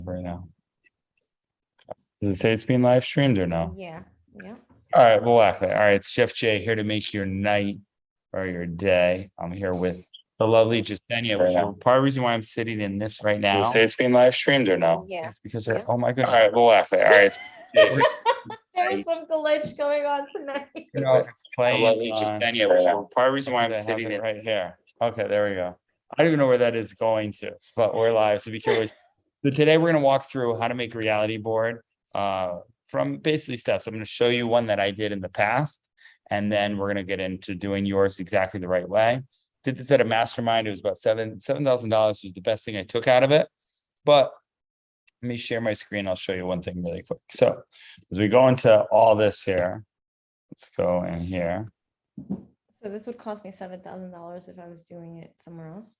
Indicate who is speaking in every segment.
Speaker 1: right now. Does it say it's being live streamed or no?
Speaker 2: Yeah. Yeah.
Speaker 1: All right, we'll laugh at it. All right, it's Jeff J here to make your night or your day. I'm here with the lovely Jessenia. Part of the reason why I'm sitting in this right now. Does it say it's being live streamed or no?
Speaker 2: Yeah.
Speaker 1: It's because
Speaker 2: Yeah.
Speaker 1: oh my goodness. All right, we'll laugh at it. All right.
Speaker 2: There was some glitch going on tonight.
Speaker 1: It's playing Jessenia. Part of the reason why I'm sitting it right here. Okay, there we go. I don't even know where that is going to, but we're live, so be curious. So today we're going to walk through how to make a reality board from basically steps. I'm going to show you one that I did in the past, and then we're going to get into doing yours exactly the right way. Did this at a mastermind. It was about $7,000 was the best thing I took out of it. But let me share my screen. I'll show you one thing really quick. So as we go into all this here, let's go in here.
Speaker 2: So this would cost me $7,000 if I was doing it somewhere else.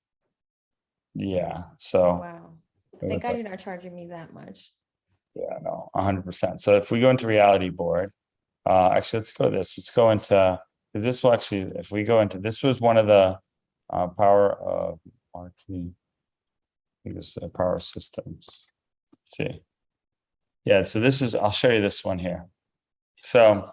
Speaker 1: Yeah. So
Speaker 2: wow. Thank God you're not charging me that much.
Speaker 1: Yeah, no, 100%. So if we go into reality board, actually, let's go this. Let's go into, because this will actually, if we go into, this was one of the power of marketing. I think this is power systems. Let's see. Yeah, so this is, I'll show you this one here. So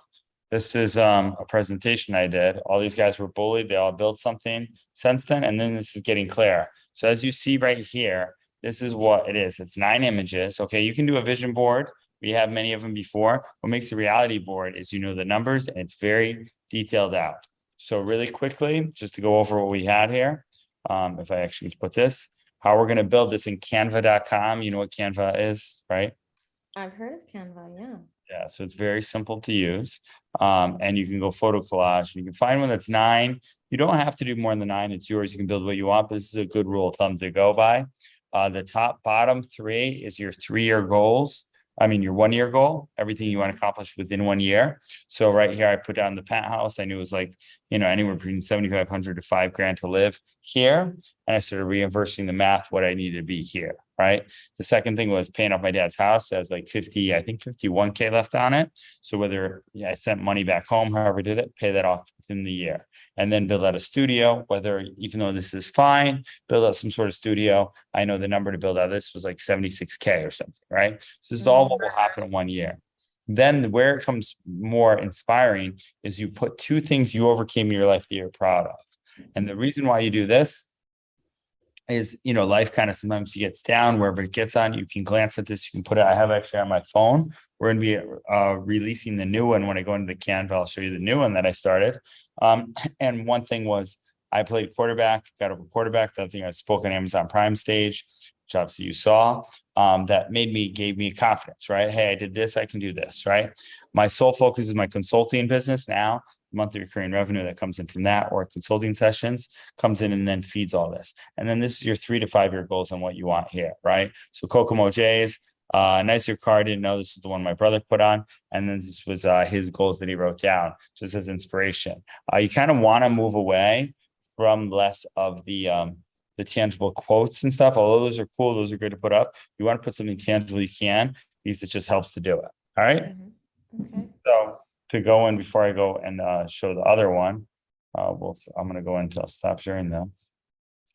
Speaker 1: this is a presentation I did. All these guys were bullied. They all built something since then. And then this is getting clear. So as you see right here, this is what it is. It's 9 images. Okay, you can do a vision board. We have many of them before. What makes a reality board is you know the numbers and it's very detailed out. So really quickly, just to go over what we had here, if I actually put this, how we're going to build this in canva.com. You know what Canva is, right?
Speaker 2: I've heard of Canva, yeah.
Speaker 1: Yeah, so it's very simple to use. And you can go photo collage. You can find one that's 9. You don't have to do more than 9. It's yours. You can build what you want, but this is a good rule of thumb to go by. The bottom 3 is your 3-year goals. I mean, your 1-year goal, everything you want to accomplish within 1 year. So right here, I put down the penthouse. I knew it was like, anywhere between 7,500 to $5,000 to live here. And I started reversing the math, what I needed to be here, right? The second thing was paying off my dad's house. It has like 51K left on it. So whether I sent money back home, however I did it, pay that off within the year. And then build out a studio, even though this is fine, build out some sort of studio. I know the number to build out this was like 76K or something, right? So this is all what will happen in 1 year. Then where it comes more inspiring is you put 2 things you overcame in your life that you're proud of. And the reason why you do this is, life kind of sometimes gets down, wherever it gets on, you can glance at this, you can put it, I have actually on my phone. We're going to be releasing the new one. When I go into the Canva, I'll show you the new one that I started. And one thing was I played quarterback, got over quarterback. The other thing I spoke on Amazon Prime stage, which obviously you saw, that gave me confidence, right? Hey, I did this, I can do this, right? My sole focus is my consulting business now. Monthly recurring revenue that comes in from that or consulting sessions comes in and then feeds all this. And then this is your 3 to 5 year goals on what you want here, right? So Kokomo J's, nicer car, didn't know this is the one my brother put on. And then this was his goals that he wrote down just as inspiration. You kind of want to move away from less of the tangible quotes and stuff. Although those are cool, those are good to put up. You want to put something tangible you can, because it just helps to do it. All right.
Speaker 2: Mm-hmm. Okay.
Speaker 1: So to go in before I go and show the other one, I'm going to go into, I'll stop sharing this.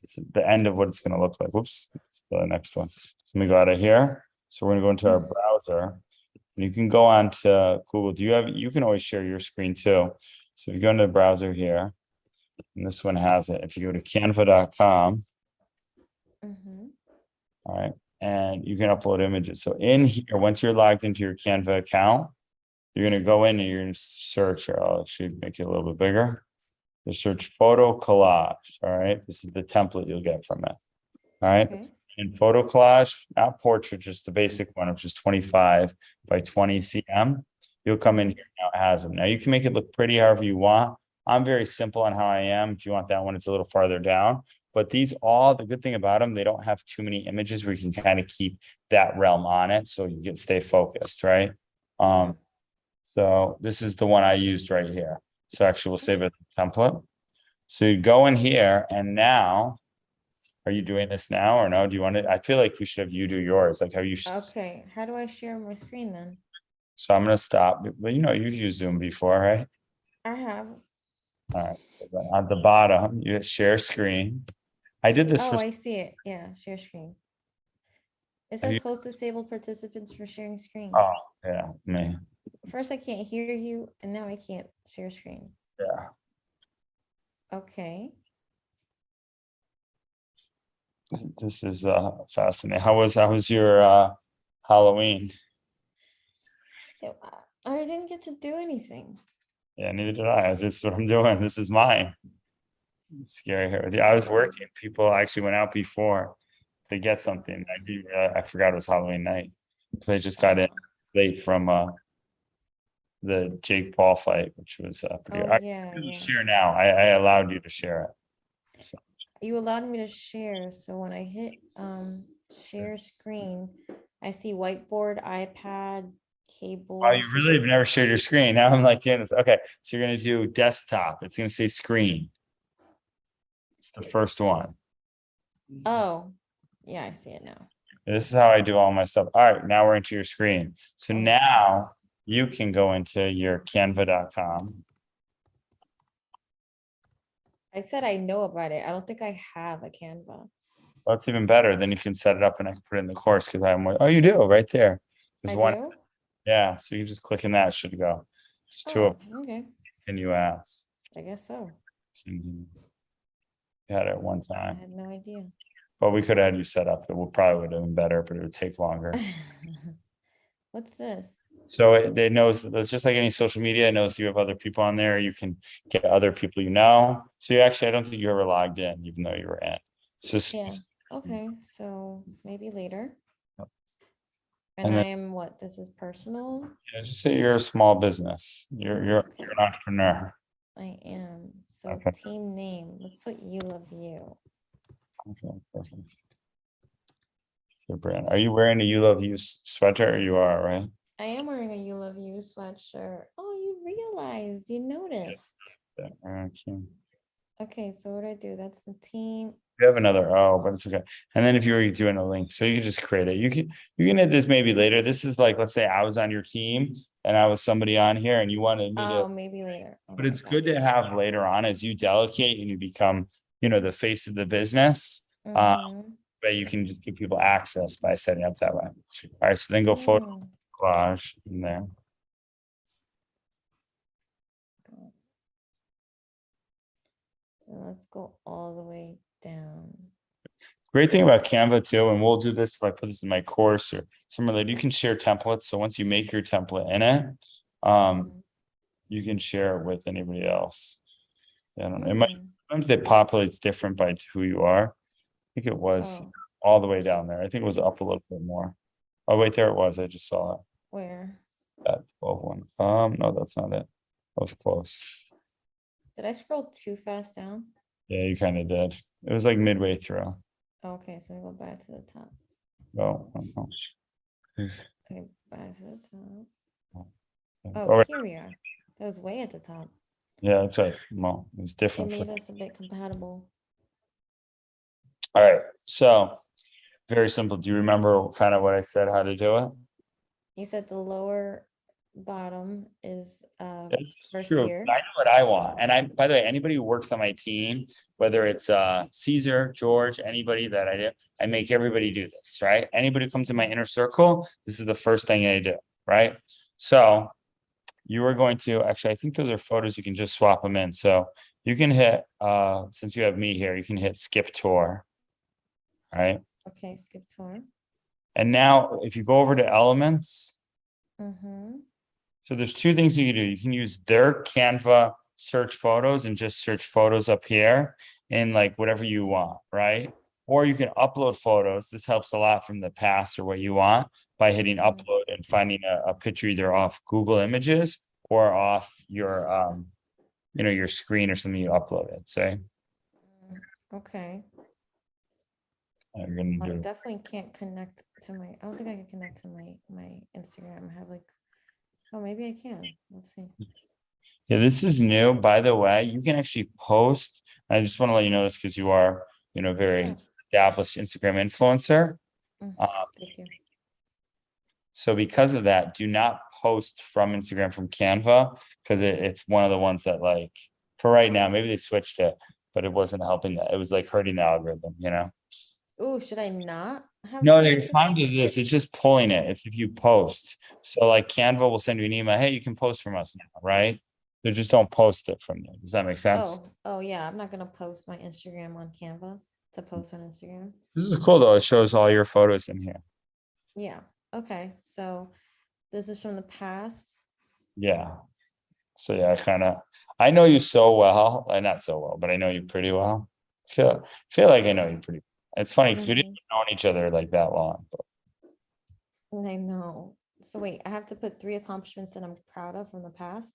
Speaker 1: It's the end of what it's going to look like. Whoops, it's the next one. So let me go out of here. So we're going to go into our browser. And you can go on to Google. You can always share your screen too. So if you go into the browser here, and this one has it. If you go to canva.com, all right, and you can upload images. So in here, once you're logged into your Canva account, you're going to go in and you're going to search, or I'll actually make it a little bit bigger. You search photo collage. All right. This is the template you'll get from it. All right. Okay. In photo collage, not portrait, just the basic one, which is 25 by 20 cm. You'll come in here. Now it has them. Now you can make it look pretty however you want. I'm very simple on how I am. If you want that one, it's a little farther down. But the good thing about them, they don't have too many images where you can kind of keep that realm on it. So you can stay focused, right? So this is the one I used right here. So actually we'll save it as a template. So you go in here and now, are you doing this now or no? Do you want to, I feel like we should have you do yours. Like how you
Speaker 2: Okay. How do I share my screen then?
Speaker 1: So I'm going to stop, but you've used Zoom before, right?
Speaker 2: I have.
Speaker 1: All right. At the bottom, you share screen. I did this
Speaker 2: I see it. Yeah. Share screen. It
Speaker 1: Have
Speaker 2: says
Speaker 1: you-
Speaker 2: host disabled participants for sharing screen.
Speaker 1: Oh, yeah, me,
Speaker 2: First, I can't hear you, and now I can't share screen.
Speaker 1: yeah.
Speaker 2: Okay.
Speaker 1: This is fascinating. How was your Halloween?
Speaker 2: I didn't get to do anything.
Speaker 1: Yeah, neither did I. This is what I'm doing. This is mine. It's scary here with you. I was working. People actually went out before to get something. I forgot it was Halloween night because I just got in late from the Jake Paul fight, which was pretty.
Speaker 2: Oh,
Speaker 1: I
Speaker 2: yeah,
Speaker 1: can
Speaker 2: yeah.
Speaker 1: share now. I allowed you to share it. So,
Speaker 2: You allowed me to share, so when I hit share screen, I see whiteboard, iPad, cable.
Speaker 1: oh, you really have never shared your screen. Now I'm like doing this. Okay, so you're gonna do desktop. It's gonna say screen. It's the first one.
Speaker 2: Oh, yeah, I see it now.
Speaker 1: This is how I do all my stuff. All right, now we're into your screen. So
Speaker 2: Oh.
Speaker 1: now you can go into your canva.com.
Speaker 2: I said I know about it. I don't think I have a Canva.
Speaker 1: Well, it's even better. Then you can set it up and I can put it in the course because oh, you do right there.
Speaker 2: I
Speaker 1: There's one.
Speaker 2: do?
Speaker 1: Yeah. So you just click in that, it should go. There's two of them.
Speaker 2: Okay,
Speaker 1: Can you ask?
Speaker 2: I guess so.
Speaker 1: You had it at one
Speaker 2: I
Speaker 1: time.
Speaker 2: had no idea.
Speaker 1: But we could have had you set up. It would probably would have been better, but it would take longer.
Speaker 2: What's this?
Speaker 1: So it knows that's just like any social media. It knows you have other people on there. You can get other people you know. So you actually, I don't think you ever logged in, even though you were in. So
Speaker 2: Yeah, okay, so maybe later.
Speaker 1: Yep.
Speaker 2: And
Speaker 1: And
Speaker 2: I
Speaker 1: then-
Speaker 2: am what? This is personal?
Speaker 1: yeah, just say you're a small business. You're an entrepreneur.
Speaker 2: I am. So
Speaker 1: Okay.
Speaker 2: team name, let's put you love you.
Speaker 1: Okay, perfect. Your brand. Are you wearing a You Love You sweater? You are, right?
Speaker 2: I am wearing a you love you sweatshirt. Oh, you realized, you noticed.
Speaker 1: Yeah, okay.
Speaker 2: Okay, so what do I do? That's the team.
Speaker 1: You have another but it's okay. And then if you were doing a link, so you can just create it. You can hit this maybe later. This is like, let's say I was on your team and I was somebody on here and you wanted me
Speaker 2: Oh,
Speaker 1: to,
Speaker 2: maybe later.
Speaker 1: but it's good to have later on as you delegate and you become, the face of the business.
Speaker 2: Mhm.
Speaker 1: But you can just give people access by setting up that way. All right, so then go photo
Speaker 2: Mm.
Speaker 1: collage in there.
Speaker 2: So let's go all the way down.
Speaker 1: Great thing about Canva too, and we'll do this if I put this in my course or somewhere that you can share templates. So once you make your template in it,
Speaker 2: Mhm.
Speaker 1: you can share it with anybody else. I don't know. It might
Speaker 2: Mm.
Speaker 1: sometimes it populates different by who you are. I think it was
Speaker 2: Oh,
Speaker 1: all the way down there. I think it was up a little bit more. Oh, wait, there it was. I just saw it.
Speaker 2: where?
Speaker 1: That 12 one. No, that's not it. That was close.
Speaker 2: Did I scroll too fast down?
Speaker 1: Yeah, you kind of did. It was like midway through.
Speaker 2: Okay, so I go back to the top.
Speaker 1: Oh, no.
Speaker 2: Okay, back to the top.
Speaker 1: Oh,
Speaker 2: Oh, here we are. That was way at the top.
Speaker 1: yeah, that's right. Well, it was
Speaker 2: It
Speaker 1: different.
Speaker 2: made us a bit compatible.
Speaker 1: All right. So very simple. Do you remember kind of what I said, how to do it?
Speaker 2: You said the lower bottom is
Speaker 1: It's
Speaker 2: first
Speaker 1: true.
Speaker 2: year.
Speaker 1: I know what I want. And by the way, anybody who works on my team, whether it's Caesar, George, anybody that I make everybody do this, right? Anybody who comes in my inner circle, this is the first thing I do, right? So you are going to actually, I think those are photos, you can just swap them in. So you can hit since you have me here, you can hit skip tour. Right.
Speaker 2: Okay, skip tour.
Speaker 1: And now if you go over to elements,
Speaker 2: Mm-hmm.
Speaker 1: so there's two things you can do. You can use their Canva search photos and just search photos up here and like whatever you want, right? Or you can upload photos. This helps a lot from the past or what you want by hitting upload and finding a picture either off Google Images or off your your screen or something you uploaded. Say
Speaker 2: Okay.
Speaker 1: you're gonna
Speaker 2: I
Speaker 1: do.
Speaker 2: definitely can't connect to my, I don't think I can connect to my Instagram. I have like, oh, maybe I can. Let's see.
Speaker 1: Yeah, this is new. By the way, you can actually post. I just want to let you know this because you are, very established Instagram influencer.
Speaker 2: Mm, thank you.
Speaker 1: So because of that, do not post from Instagram from Canva because it's one of the ones that like for right now, maybe they switched it, but it wasn't helping that. It was like hurting the algorithm,
Speaker 2: Oh, should I not?
Speaker 1: No,
Speaker 2: I
Speaker 1: you're
Speaker 2: have to,
Speaker 1: fine to this. It's just pulling it. It's if you post. So like Canva will send you an email. Hey, you can post from us now, right? So just don't post it from there. Does that make sense?
Speaker 2: oh yeah, I'm not gonna post my Instagram on Canva to post on Instagram.
Speaker 1: This is cool though. It shows all your photos in here.
Speaker 2: Yeah, okay, so this is from the past.
Speaker 1: Yeah. So yeah, I know you so well. Not so well, but I know you pretty well. Feel like I know you pretty. It's funny because we didn't
Speaker 2: Mhm.
Speaker 1: know each other like that long. But
Speaker 2: I know. So wait, I have to put 3 accomplishments that I'm proud of from the past.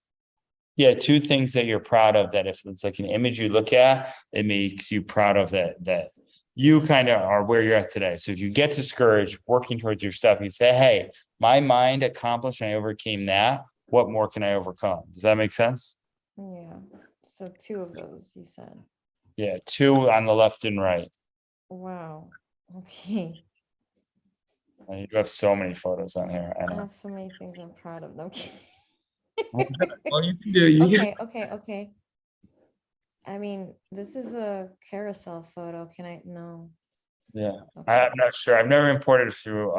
Speaker 1: yeah, two things that you're proud of that if it's like an image you look at, it makes you proud of that you kind of are where you're at today. So if you get discouraged working towards your stuff, you say, hey, my mind accomplished and I overcame that. What more can I overcome? Does that make sense?
Speaker 2: Yeah. So 2 of those you said.
Speaker 1: Yeah, two on the left and right.
Speaker 2: Wow. Okay.
Speaker 1: And you have so many photos on here. I
Speaker 2: I
Speaker 1: know.
Speaker 2: have so many things I'm proud of. No, I'm kidding.
Speaker 1: Well, you can do. You can.
Speaker 2: Okay. I mean, this is a carousel photo. Can I? No.
Speaker 1: Yeah,
Speaker 2: Okay.
Speaker 1: I'm not sure. I've never imported through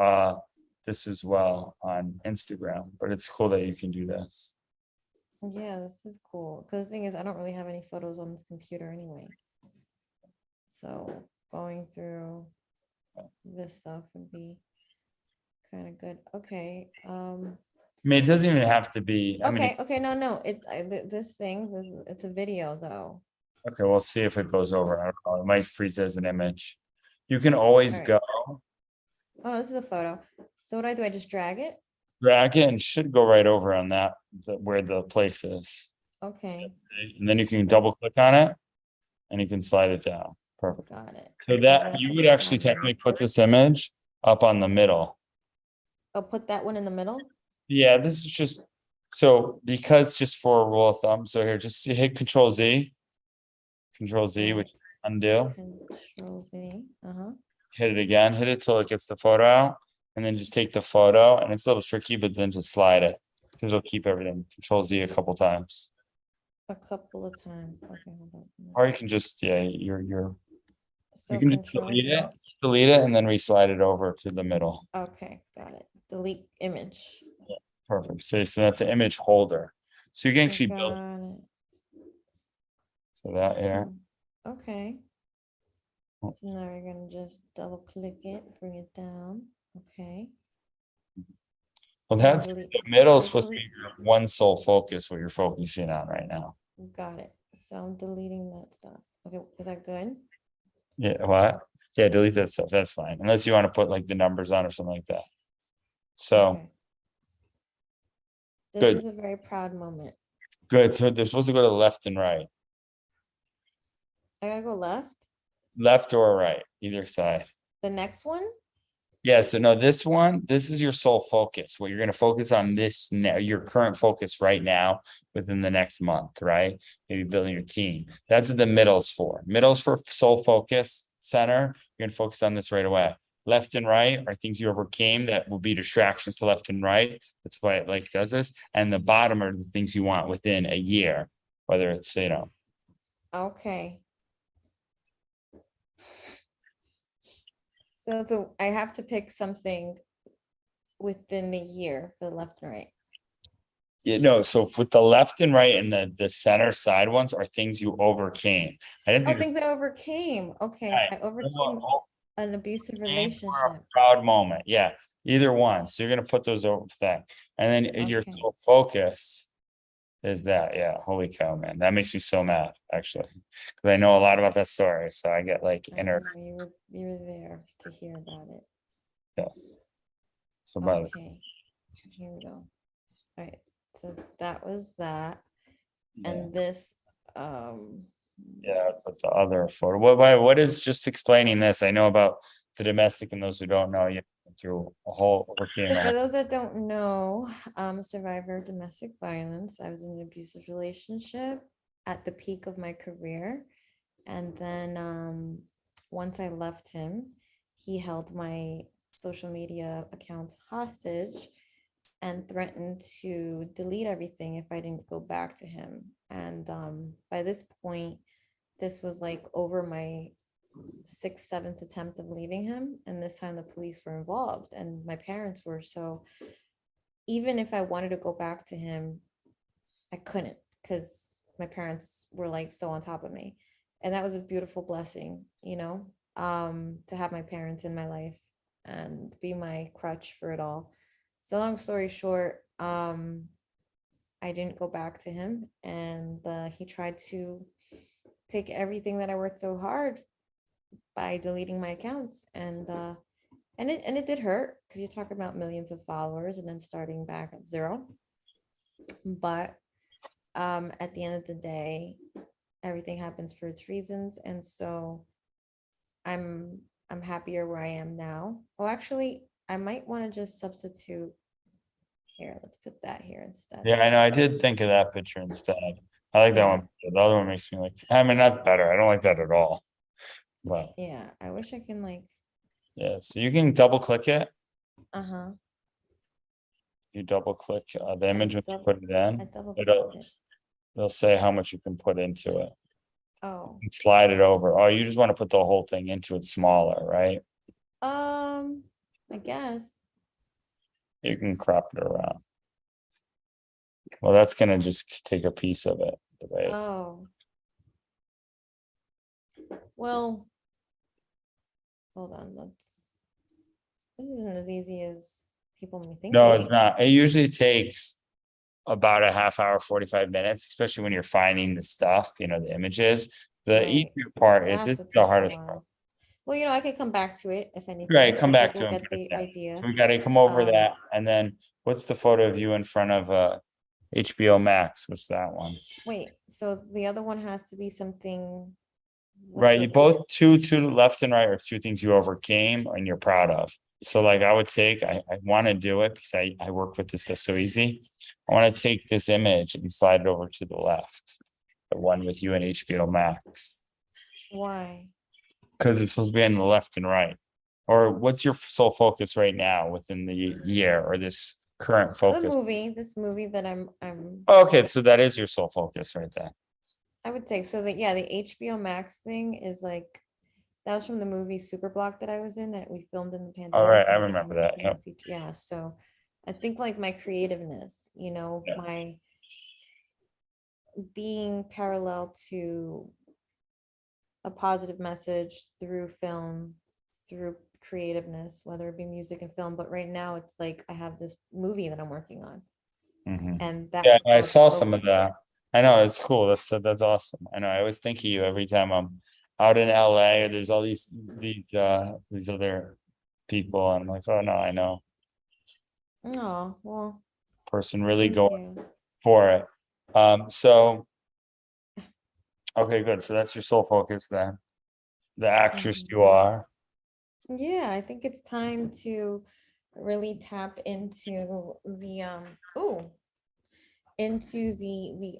Speaker 1: this as well on Instagram, but it's cool that you can do this.
Speaker 2: Yeah, this is cool. Because the thing is, I don't really have any photos on this computer anyway. So going through this stuff would be kind of good. Okay.
Speaker 1: I mean, it doesn't even have to be. I mean,
Speaker 2: Okay. No. This thing, it's a video though.
Speaker 1: okay, we'll see if it goes over. I don't know. It might freeze as an image. You can always
Speaker 2: All right.
Speaker 1: go
Speaker 2: Oh, this is a photo. So what do? I just drag it?
Speaker 1: drag it and should go right over on that where the place is.
Speaker 2: Okay.
Speaker 1: And then you can double click on it and you can slide it down. Perfect.
Speaker 2: Got it.
Speaker 1: So
Speaker 2: Okay,
Speaker 1: that
Speaker 2: that's
Speaker 1: you
Speaker 2: a
Speaker 1: would actually
Speaker 2: proud
Speaker 1: technically
Speaker 2: moment.
Speaker 1: put this image up on the middle.
Speaker 2: I'll put that one in the middle.
Speaker 1: Yeah, this is just so because just for a rule of thumb. So here, just hit Control Z, which
Speaker 2: Alright,
Speaker 1: undo.
Speaker 2: Control Z. Uh-huh.
Speaker 1: Hit it again, hit it till it gets the photo out, and then just take the photo. And it's a little tricky, but then just slide it because it'll keep everything. Control Z a couple times,
Speaker 2: A couple of times. Okay, hold on.
Speaker 1: or you can just you
Speaker 2: So
Speaker 1: can just
Speaker 2: Control Z.
Speaker 1: delete it, and then re-slide it over to the middle.
Speaker 2: Okay, got it. Delete image.
Speaker 1: Perfect. So that's an image holder. So you can
Speaker 2: I
Speaker 1: actually build
Speaker 2: got it.
Speaker 1: so that here.
Speaker 2: Okay. So now we're gonna just double click it, bring it down. Okay.
Speaker 1: Well,
Speaker 2: So
Speaker 1: that's
Speaker 2: delete.
Speaker 1: the middle is supposed to be
Speaker 2: Hopefully,
Speaker 1: your one sole focus, what you're focusing on right now.
Speaker 2: got it. So I'm deleting that stuff. Okay, is that good?
Speaker 1: Yeah, what? Yeah, delete that stuff. That's fine. Unless you want to put like the numbers on or something like that. So
Speaker 2: Okay. This
Speaker 1: good,
Speaker 2: is a very proud moment.
Speaker 1: good. So they're supposed to go to the left and right,
Speaker 2: I gotta go left.
Speaker 1: left or right, either side.
Speaker 2: The next one?
Speaker 1: Yeah, so no, this is your sole focus. What you're going to focus on this now, your current focus right now within the next month, right? Maybe building your team. That's what the middle's for. Middle's for sole focus center. You're going to focus on this right away. Left and right are things you overcame that will be distractions to left and right. That's why it like does this. And the bottom are the things you want within a year, whether it's,
Speaker 2: Okay. So I have to pick something within the year for the left and right.
Speaker 1: so with the left and right and the center side ones are things you overcame. I didn't
Speaker 2: Oh,
Speaker 1: think
Speaker 2: things I overcame. Okay,
Speaker 1: right.
Speaker 2: I overcame an abusive
Speaker 1: Name for a
Speaker 2: relationship.
Speaker 1: proud moment. Yeah, either one. So you're gonna put those over thing. And then your
Speaker 2: Okay.
Speaker 1: sole focus is that. Yeah, holy cow, man. That makes me so mad, actually. Because I know a lot about that story. So I get like
Speaker 2: I
Speaker 1: inner
Speaker 2: know you were there to hear about it.
Speaker 1: yes. So by the
Speaker 2: Okay, here we go. All right, so that was that.
Speaker 1: yeah,
Speaker 2: And this, um,
Speaker 1: yeah, but the other photo. What is just explaining this? I know about the domestic and those who don't know you through a whole
Speaker 2: so for those that don't know, I'm a survivor of domestic violence. I was in an abusive relationship at the peak of my career. And then once I left him, he held my social media accounts hostage and threatened to delete everything if I didn't go back to him. And by this point, this was like over my sixth, seventh attempt of leaving him. And this time the police were involved and my parents were. So even if I wanted to go back to him, I couldn't because my parents were like so on top of me. And that was a beautiful blessing, to have my parents in my life and be my crutch for it all. So long story short, I didn't go back to him and he tried to take everything that I worked so hard by deleting my accounts and it did hurt because you're talking about millions of followers and then starting back at zero. But at the end of the day, everything happens for its reasons, and so I'm happier where I am now. Oh, actually, I might want to just substitute here. Let's put that here instead.
Speaker 1: Yeah, I know. I did think of that picture instead. I like that
Speaker 2: Yeah,
Speaker 1: one. The other one makes me like, I mean, not better. I don't like that at all. But
Speaker 2: yeah. I wish I can like,
Speaker 1: yeah, so you can double click it.
Speaker 2: uh-huh.
Speaker 1: You double click the image when you put it
Speaker 2: I
Speaker 1: in.
Speaker 2: double
Speaker 1: It'll
Speaker 2: clicked it.
Speaker 1: They'll say how much you can put into it.
Speaker 2: Oh,
Speaker 1: Slide it over. Oh, you just want to put the whole thing into it smaller, right?
Speaker 2: I guess.
Speaker 1: You can crop it around. Well, that's gonna just take a piece of it, the way it's.
Speaker 2: Oh, well, hold on. This isn't as easy as people may think
Speaker 1: No,
Speaker 2: it
Speaker 1: it's
Speaker 2: is.
Speaker 1: not. It usually takes about a half hour, 45 minutes, especially when you're finding the stuff, the images. The
Speaker 2: Right.
Speaker 1: easier part is this
Speaker 2: That's
Speaker 1: is
Speaker 2: what
Speaker 1: the
Speaker 2: takes a
Speaker 1: hardest part.
Speaker 2: while. Well, I could come back to it if
Speaker 1: Right,
Speaker 2: anything,
Speaker 1: come
Speaker 2: but
Speaker 1: back
Speaker 2: you'll
Speaker 1: to him.
Speaker 2: get the idea.
Speaker 1: So we gotta come over
Speaker 2: Um,
Speaker 1: that, and then what's the photo of you in front of HBO Max? What's that one?
Speaker 2: wait, so the other one has to be something with
Speaker 1: Right, you
Speaker 2: the,
Speaker 1: both two to the left and right are two things you overcame and you're proud of. So like I would I want to do it because I work with this stuff so easy. I want to take this image and slide it over to the left. The one with you and HBO Max.
Speaker 2: why?
Speaker 1: Because it's supposed to be on the left and right. Or what's your sole focus right now within the year or this current focus?
Speaker 2: This movie that
Speaker 1: Okay, so that is your sole focus right there.
Speaker 2: I would say so that, yeah, the HBO Max thing is like, that was from the movie Super Block that I was in that we filmed in the
Speaker 1: All
Speaker 2: pandemic
Speaker 1: right, I
Speaker 2: and it
Speaker 1: remember
Speaker 2: came out
Speaker 1: that.
Speaker 2: in the
Speaker 1: Yep.
Speaker 2: future. Yeah, so I think like my creativeness,
Speaker 1: Yeah.
Speaker 2: my being parallel to a positive message through film, through creativeness, whether it be music and film. But right now it's like I have this movie that I'm working on,
Speaker 1: Mhm.
Speaker 2: and that
Speaker 1: Yeah,
Speaker 2: was
Speaker 1: I
Speaker 2: called
Speaker 1: saw some of
Speaker 2: Spoken.
Speaker 1: that. I know it's cool. That's awesome. I know. I always think of you every time I'm out in LA. Or there's all these other people, and I'm like, oh no, I know.
Speaker 2: Oh, well,
Speaker 1: Person really
Speaker 2: thank
Speaker 1: going
Speaker 2: you.
Speaker 1: for it. So okay, good. So that's your sole focus then. The actress you
Speaker 2: Mhm.
Speaker 1: are.
Speaker 2: Yeah, I think it's time to really tap into the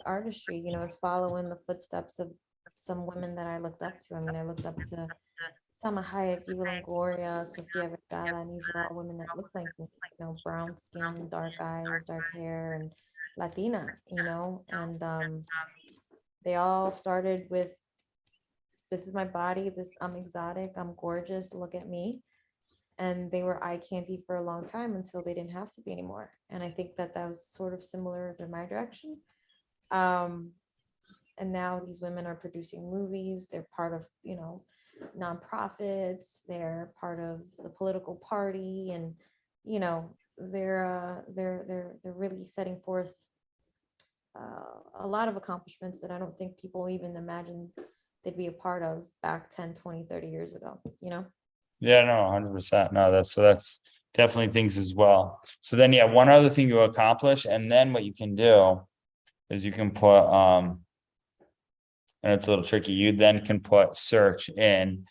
Speaker 2: artistry, following the footsteps of some women that I looked up to. I mean, I looked up to Salma Hayek, Eva Longoria, Sofia Vergara, and these were all women that looked like me, brown skin, dark eyes, dark hair, and Latina, and they all started with, this is my body, I'm exotic, I'm gorgeous, look at me. And they were eye candy for a long time until they didn't have to be anymore. And I think that that was sort of similar to my direction. Um, and now these women are producing movies. They're part of, nonprofits. They're part of the political party, and they're really setting forth a lot of accomplishments that I don't think people even imagined they'd be a part of back 10, 20, 30 years ago.
Speaker 1: Yeah, no, 100%. No, that's definitely things as well. So then, yeah, one other thing you accomplish, and then what you can do is you can put and it's a little tricky. You then can put search in.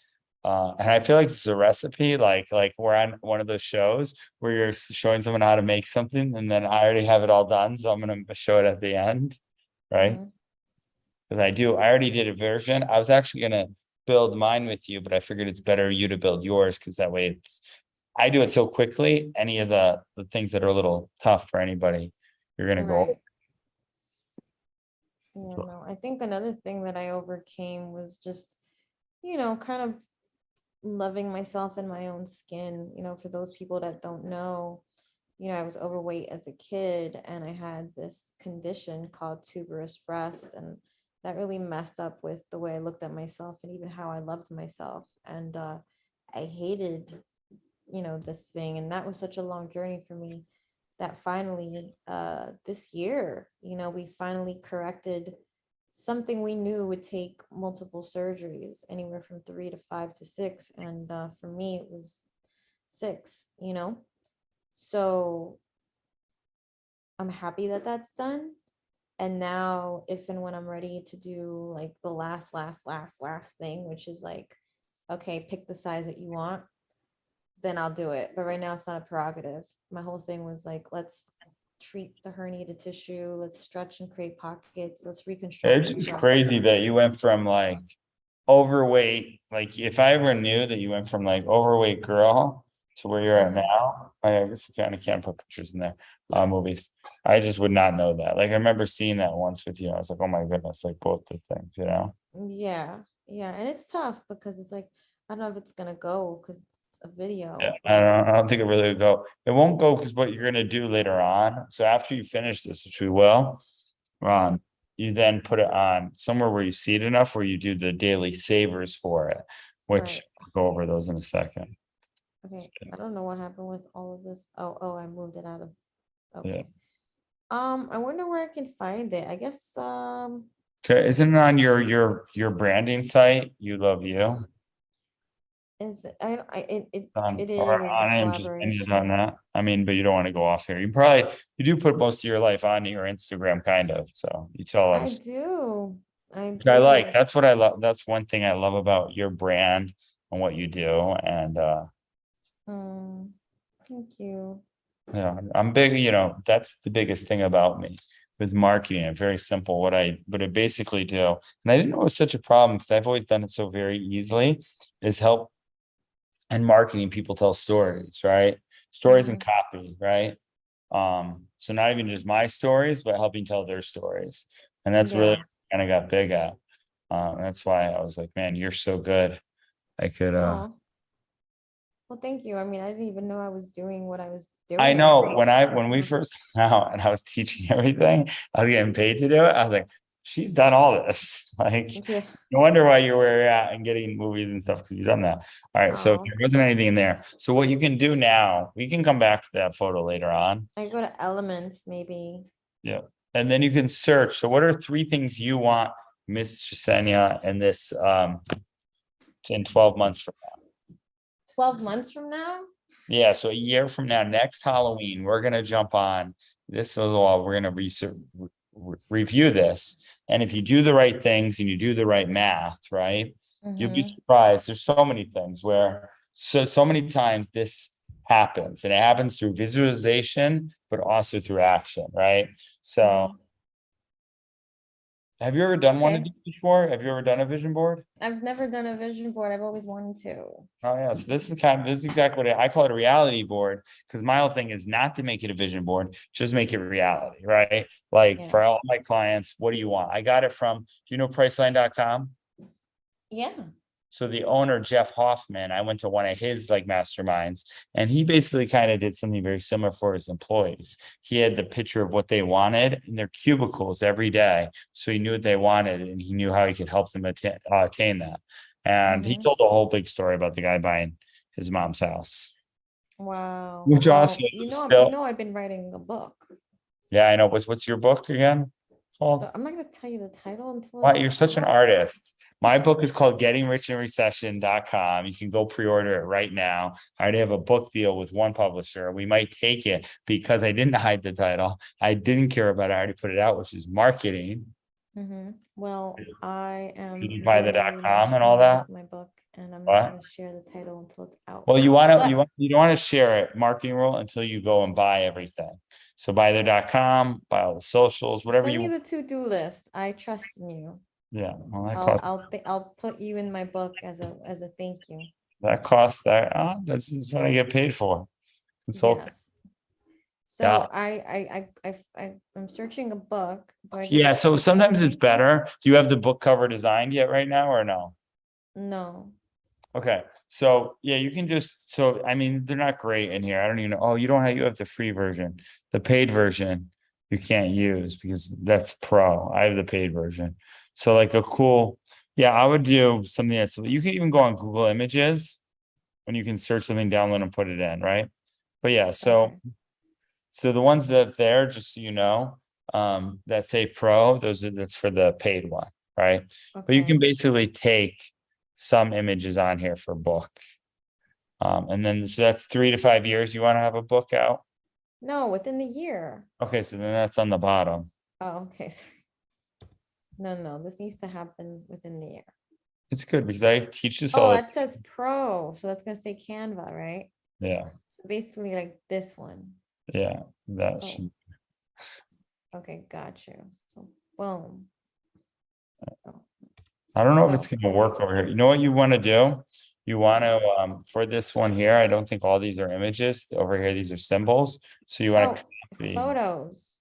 Speaker 1: And I feel like it's a recipe, like we're on one of those shows where you're showing someone how to make something, and then I already have it all done, so I'm gonna show it at the end, right?
Speaker 2: Mhm.
Speaker 1: Because I already did a version. I was actually gonna build mine with you, but I figured it's better you to build yours because that way I do it so quickly. Any of the things that are a little tough for anybody, you're gonna go.
Speaker 2: Right. Yeah, no, I think another thing that I overcame was just, kind of loving myself in my own skin. For those people that don't know, I was overweight as a kid, and I had this condition called tuberous breast, and that really messed up with the way I looked at myself and even how I loved myself. And I hated, this thing. And that was such a long journey for me that finally, this year, we finally corrected something we knew would take multiple surgeries, anywhere from 3 to 5 to 6. And for me, it was 6. So I'm happy that that's done. And now, if and when I'm ready to do like the last thing, which is like, okay, pick the size that you want, then I'll do it. But right now, it's not a prerogative. My whole thing was like, let's treat the herniated tissue, let's stretch and create pockets, let's reconstruct
Speaker 1: It's
Speaker 2: the
Speaker 1: just
Speaker 2: breast.
Speaker 1: crazy that you went from like overweight, like if I ever knew that you went from like overweight girl to where you're at now, I guess we kind of can't put pictures in there, movies. I just would not know that. Like I remember seeing that once with you. I was like, oh my goodness, like both the things, you know?
Speaker 2: Yeah, yeah, and it's tough because it's like, I don't know if it's gonna go because it's a
Speaker 1: Yeah,
Speaker 2: video,
Speaker 1: I
Speaker 2: but
Speaker 1: don't think it really would go. It won't go because what you're gonna do later on. So after you finish this, which we will,
Speaker 2: Mhm.
Speaker 1: you then put it on somewhere where you see it enough where you do the daily savers for it, which
Speaker 2: right.
Speaker 1: I'll go over those in a second.
Speaker 2: Okay, I don't know what happened with all of this. Oh, I moved it out of.
Speaker 1: Yeah.
Speaker 2: Okay. I wonder where I can find it. I guess
Speaker 1: Okay, isn't it on your branding site? You love you.
Speaker 2: is I it it,
Speaker 1: On
Speaker 2: it
Speaker 1: or
Speaker 2: is as a
Speaker 1: on it, just any on
Speaker 2: collaboration.
Speaker 1: that. I mean, but you don't want to go off here. You do put most of your life on your Instagram, kind of. So you tell a lot of
Speaker 2: I
Speaker 1: stuff,
Speaker 2: do. I
Speaker 1: which I like.
Speaker 2: do.
Speaker 1: That's what I love. That's one thing I love about your brand and what you do. And
Speaker 2: Um, thank you.
Speaker 1: yeah, I'm big, that's the biggest thing about me with marketing. It's very simple. What I basically do, and I didn't know it was such a problem because I've always done it so very easily, is help and marketing people tell stories, right? Stories and
Speaker 2: Mhm.
Speaker 1: copy, right? So not even just my stories, but helping tell their stories. And that's really
Speaker 2: Yeah.
Speaker 1: kind of got big at. And that's why I was like, man, you're so good. I could
Speaker 2: Oh, well, thank you. I mean, I didn't even know I was doing what I was
Speaker 1: I
Speaker 2: doing.
Speaker 1: know when we first came out and I was teaching everything, I was getting paid to do it. I was like, she's done all this. Like,
Speaker 2: Yeah.
Speaker 1: no wonder why you're where you're at and getting movies and stuff because you've done that. All right. So
Speaker 2: Oh,
Speaker 1: there wasn't anything in there. So what you can do now, we can come back to that photo later on.
Speaker 2: I go to Elements maybe.
Speaker 1: Yeah. And then you can search. So what are 3 things you want Miss Jessenia and this in 12 months from
Speaker 2: 12 months from now?
Speaker 1: yeah, so a year from now, next Halloween, we're gonna jump on. This is all we're gonna review this. And if you do the right things and you do the right math, right? You'll be
Speaker 2: Mm-hmm.
Speaker 1: surprised. There's so many things where so many times this happens, and it happens through visualization, but also through action, right? So
Speaker 2: Mm-hmm.
Speaker 1: have you ever done one of
Speaker 2: Okay.
Speaker 1: these before? Have you ever done a vision board?
Speaker 2: I've never done a vision board. I've always wanted to.
Speaker 1: Oh yeah, so this is exactly what I call it a reality board because my whole thing is not to make it a vision board, just make it reality, right? Like
Speaker 2: Yeah.
Speaker 1: for all my clients, what do you want? I got it from, do you know Priceline.com?
Speaker 2: Yeah.
Speaker 1: So the owner, Jeff Hoffman, I went to one of his like masterminds, and he basically kind of did something very similar for his employees. He had the picture of what they wanted in their cubicles every day. So he knew what they wanted and he knew how he could help them attain that. And he
Speaker 2: Mm-hmm.
Speaker 1: told a whole big story about the guy buying his mom's house,
Speaker 2: Wow.
Speaker 1: which also
Speaker 2: Well,
Speaker 1: still,
Speaker 2: I've been writing a book.
Speaker 1: yeah, I know. What's your book again called?
Speaker 2: So I'm not gonna tell you the title until
Speaker 1: Wow,
Speaker 2: it's
Speaker 1: you're such an
Speaker 2: out.
Speaker 1: artist. My book is called gettingrichinrecession.com. You can go pre-order it right now. I already have a book deal with one publisher. We might take it because I didn't hide the title. I didn't care about it. I already put it out, which is marketing.
Speaker 2: Mm-hmm. Well, I
Speaker 1: Did
Speaker 2: am
Speaker 1: you buy the
Speaker 2: very
Speaker 1: .com
Speaker 2: much
Speaker 1: and
Speaker 2: in
Speaker 1: all
Speaker 2: love
Speaker 1: that?
Speaker 2: with my book, and I'm not
Speaker 1: What?
Speaker 2: gonna share the title until it's out.
Speaker 1: Well,
Speaker 2: But
Speaker 1: you don't want to share it, marketing rule, until you go and buy everything. So buy the .com, buy all the socials, whatever
Speaker 2: send me
Speaker 1: you,
Speaker 2: the to-do list. I trust in you.
Speaker 1: yeah, well, that costs
Speaker 2: I'll put you in my book as a thank you.
Speaker 1: that's what I get paid for. Consulting.
Speaker 2: Yes.
Speaker 1: Yeah.
Speaker 2: So I'm searching a book. Do I just
Speaker 1: Yeah, so
Speaker 2: type
Speaker 1: sometimes it's
Speaker 2: in?
Speaker 1: better. Do you have the book cover designed yet right now or no?
Speaker 2: No.
Speaker 1: Okay, so yeah, you can just, so I mean, they're not great in here. I don't even know. Oh, you don't have, you have the free version. The paid version you can't use because that's pro. I have the paid version. So like a cool, yeah, I would do something that's, you can even go on Google Images when you can search something, download and put it in, right? But yeah, so
Speaker 2: Okay.
Speaker 1: so the ones that there, just so you know, that say pro, that's for the paid one, right? But you can
Speaker 2: Okay.
Speaker 1: basically take some images on here for book. And then so that's 3 to 5 years. You want to have a book out?
Speaker 2: No, within the year.
Speaker 1: Okay, so then that's on the bottom.
Speaker 2: Oh, okay, sorry. No, this needs to happen within the year.
Speaker 1: It's good because I teach this
Speaker 2: Oh,
Speaker 1: all.
Speaker 2: that says pro, so that's gonna say Canva, right?
Speaker 1: Yeah,
Speaker 2: So basically like this one.
Speaker 1: yeah, that
Speaker 2: Oh,
Speaker 1: should.
Speaker 2: okay, got you. So boom. Oh,
Speaker 1: I don't know if it's
Speaker 2: go.
Speaker 1: gonna work over here. You know what you want to do? You want to, for this one here, I don't think all these are images. Over here, these are symbols. So you want to
Speaker 2: Oh,
Speaker 1: copy.
Speaker 2: photos.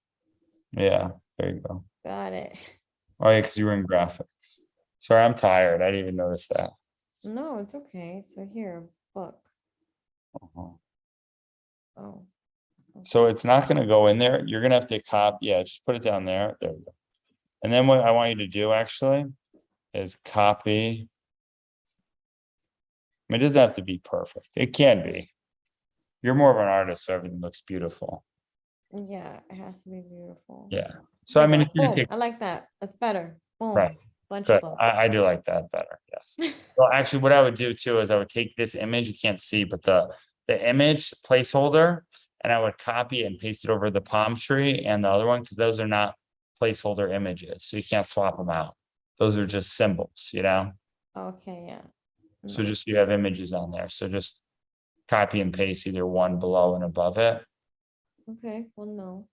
Speaker 1: Yeah, there you go.
Speaker 2: Got it.
Speaker 1: Oh, yeah, because you were in graphics. Sorry, I'm tired. I didn't even notice that.
Speaker 2: No, it's okay. So here, book.
Speaker 1: Uh-huh.
Speaker 2: Oh,
Speaker 1: So
Speaker 2: okay.
Speaker 1: it's not gonna go in there. You're gonna have to copy, yeah, just put it down there. There we go. And then what I want you to do actually is copy. I mean, it doesn't have to be perfect. It can be. You're more of an artist, so everything looks beautiful.
Speaker 2: Yeah, it has to be beautiful.
Speaker 1: Yeah. So
Speaker 2: There
Speaker 1: I
Speaker 2: you
Speaker 1: mean,
Speaker 2: go.
Speaker 1: if you're gonna
Speaker 2: Boom.
Speaker 1: take,
Speaker 2: I like that. That's better.
Speaker 1: right,
Speaker 2: Boom. Bunch of
Speaker 1: good.
Speaker 2: books.
Speaker 1: I do like that better, yes. Well, actually, what I would do too is I would take this image, you can't see, but the image placeholder, and I would copy and paste it over the palm tree and the other one, because those are not placeholder images, so you can't swap them out. Those are just symbols, you know?
Speaker 2: Okay, yeah.
Speaker 1: So
Speaker 2: No.
Speaker 1: just you have images on there, so just copy and paste either one below and above it.
Speaker 2: Okay, well, no.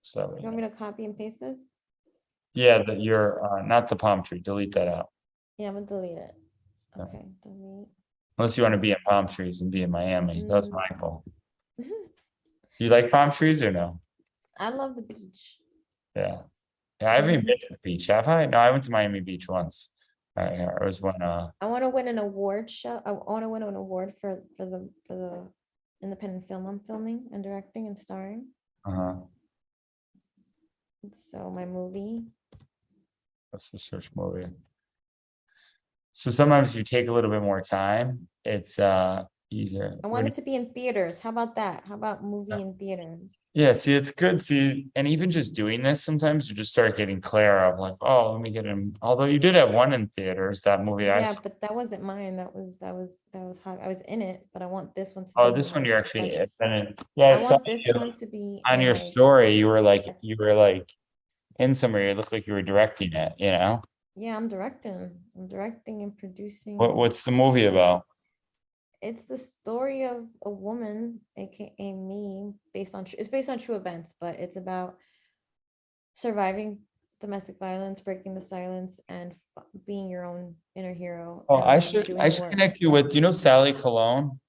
Speaker 1: So,
Speaker 2: You want me to copy and paste this?
Speaker 1: yeah, that you're, not the palm tree, delete that out.
Speaker 2: Yeah, I'm gonna delete it.
Speaker 1: Yeah.
Speaker 2: Okay, delete.
Speaker 1: Unless you want to be in palm trees and be in Miami, that's
Speaker 2: Mm.
Speaker 1: my goal. Do you like palm trees or no?
Speaker 2: I love the beach.
Speaker 1: Yeah. Yeah, I haven't even
Speaker 2: Mhm.
Speaker 1: been to the beach, have I? No, I went to Miami Beach once. It was when,
Speaker 2: I want to win an award show. I want to win an award for the independent film I'm filming and directing and starring.
Speaker 1: uh-huh,
Speaker 2: So my movie.
Speaker 1: that's the search movie. So sometimes you take a little bit more time, it's, easier.
Speaker 2: I want it to be in theaters. How about that? How about movie in theaters?
Speaker 1: Yeah, see, it's good. See, and even just doing this, sometimes you just start getting clear of like, oh, let me get him. Although you did have one in theaters, that movie I
Speaker 2: Yeah,
Speaker 1: saw.
Speaker 2: but that wasn't mine. That was how I was in it, but I want this one to
Speaker 1: Oh,
Speaker 2: be
Speaker 1: this one
Speaker 2: like
Speaker 1: you're actually, yeah, I
Speaker 2: I
Speaker 1: saw
Speaker 2: want this
Speaker 1: you
Speaker 2: one to be
Speaker 1: on
Speaker 2: in
Speaker 1: your
Speaker 2: like
Speaker 1: story. You were like in somewhere. It looked like you were directing it, you know?
Speaker 2: yeah, I'm directing. I'm directing and
Speaker 1: What,
Speaker 2: producing.
Speaker 1: what's the movie about?
Speaker 2: It's the story of a woman, aka me, it's based on true events, but it's about surviving domestic violence, breaking the silence, and being your own inner hero
Speaker 1: Oh,
Speaker 2: and doing
Speaker 1: I
Speaker 2: the
Speaker 1: should
Speaker 2: work.
Speaker 1: connect you with, do you know Sally Cologne?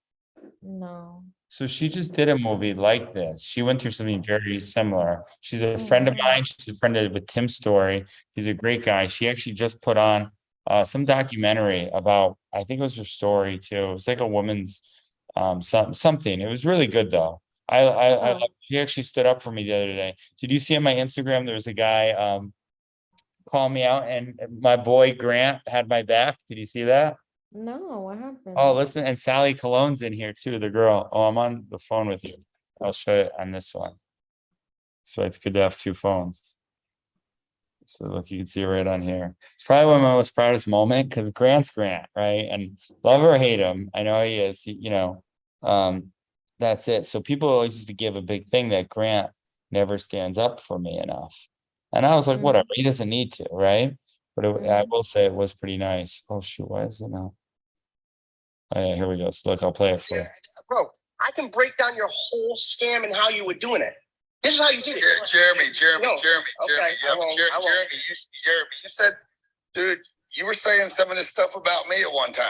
Speaker 2: No.
Speaker 1: So she just did a movie like this. She went through something very similar. She's a
Speaker 2: Oh
Speaker 1: friend of
Speaker 2: wow.
Speaker 1: mine. She's a friend with Tim Story. He's a great guy. She actually just put on some documentary about, I think it was her story too. It was like a woman's something. It was really good though.
Speaker 2: Oh
Speaker 1: She actually stood up for me the other day. Did you see on my Instagram? There was a guy call me out, and my boy Grant had my back. Did you see that?
Speaker 2: no, what
Speaker 1: Oh,
Speaker 2: happened?
Speaker 1: listen, and Sally Cologne's in here too, the girl. Oh, I'm on the phone with you. I'll show you on this one. So it's good to have two phones. So look, you can see it right on here. It's probably one of my most proudest moment because Grant's Grant, right? And love or hate him, I know he is. Um, that's it. So people always used to give a big thing that Grant never stands up for me enough. And I was like, whatever,
Speaker 2: Mm,
Speaker 1: he doesn't need to, right? But I
Speaker 2: mhm.
Speaker 1: will say it was pretty nice. Oh shoot, why is it now? Oh yeah, here we go. So look, I'll play it for you.
Speaker 3: Bro, I can break down your whole scam and how you were doing it. This is how you did it.
Speaker 4: Jeremy,
Speaker 3: No. Okay, I won't.
Speaker 4: Jeremy, you said, dude, you were saying some of this stuff about me at one time.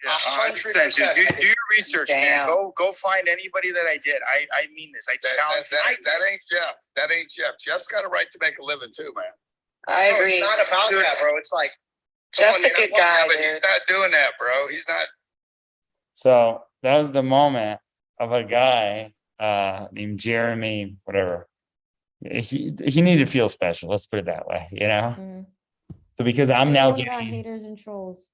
Speaker 3: Yeah, 100%.
Speaker 4: Do your research, man. Go find anybody that I did. I mean this. I challenge you. That ain't Jeff. That ain't Jeff. Jeff's got a right to make a living too, man.
Speaker 3: I agree. It's not about that, bro. It's like
Speaker 5: Jeff's a good guy,
Speaker 4: Yeah, but
Speaker 5: dude.
Speaker 4: he's not doing that, bro. He's not.
Speaker 1: So that was the moment of a guy named Jeremy, whatever. He needed to feel special. Let's put it that way, you know?
Speaker 2: Mm.
Speaker 1: So because I'm now
Speaker 2: Everyone got
Speaker 1: getting,
Speaker 2: haters and trolls.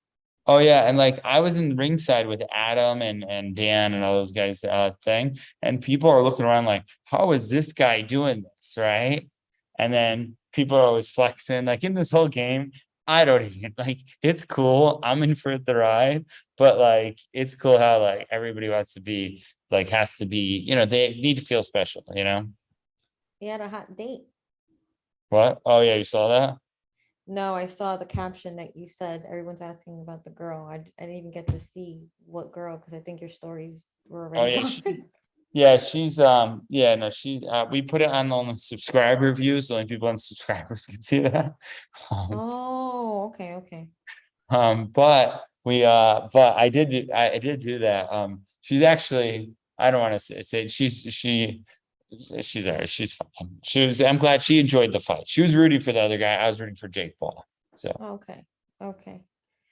Speaker 1: oh yeah, and like I was in ringside with Adam and Dan and all those guys thing, and people are looking around like, how is this guy doing this, right? And then people are always flexing, like in this whole game. I don't even like it's cool. I'm in for the ride, but like it's cool how like everybody wants to be like has to be, you know, they need to feel special, you know.
Speaker 2: He had a hot date.
Speaker 1: What? Oh yeah, you saw that?
Speaker 2: No, I saw the caption that you said everyone's asking about the girl. I didn't even get to see what girl because I think your stories were
Speaker 1: Oh
Speaker 2: already
Speaker 1: yeah,
Speaker 2: gone.
Speaker 1: yeah, she's yeah, no, we put it on the subscriber reviews, so only people on subscribers can see that.
Speaker 2: Oh, okay, okay.
Speaker 1: But but I did do that. She's actually, I don't want to say she's all right, she's fine. I'm glad she enjoyed the fight. She was rooting for the other guy. I was rooting for Jake Paul. So
Speaker 2: Okay, okay.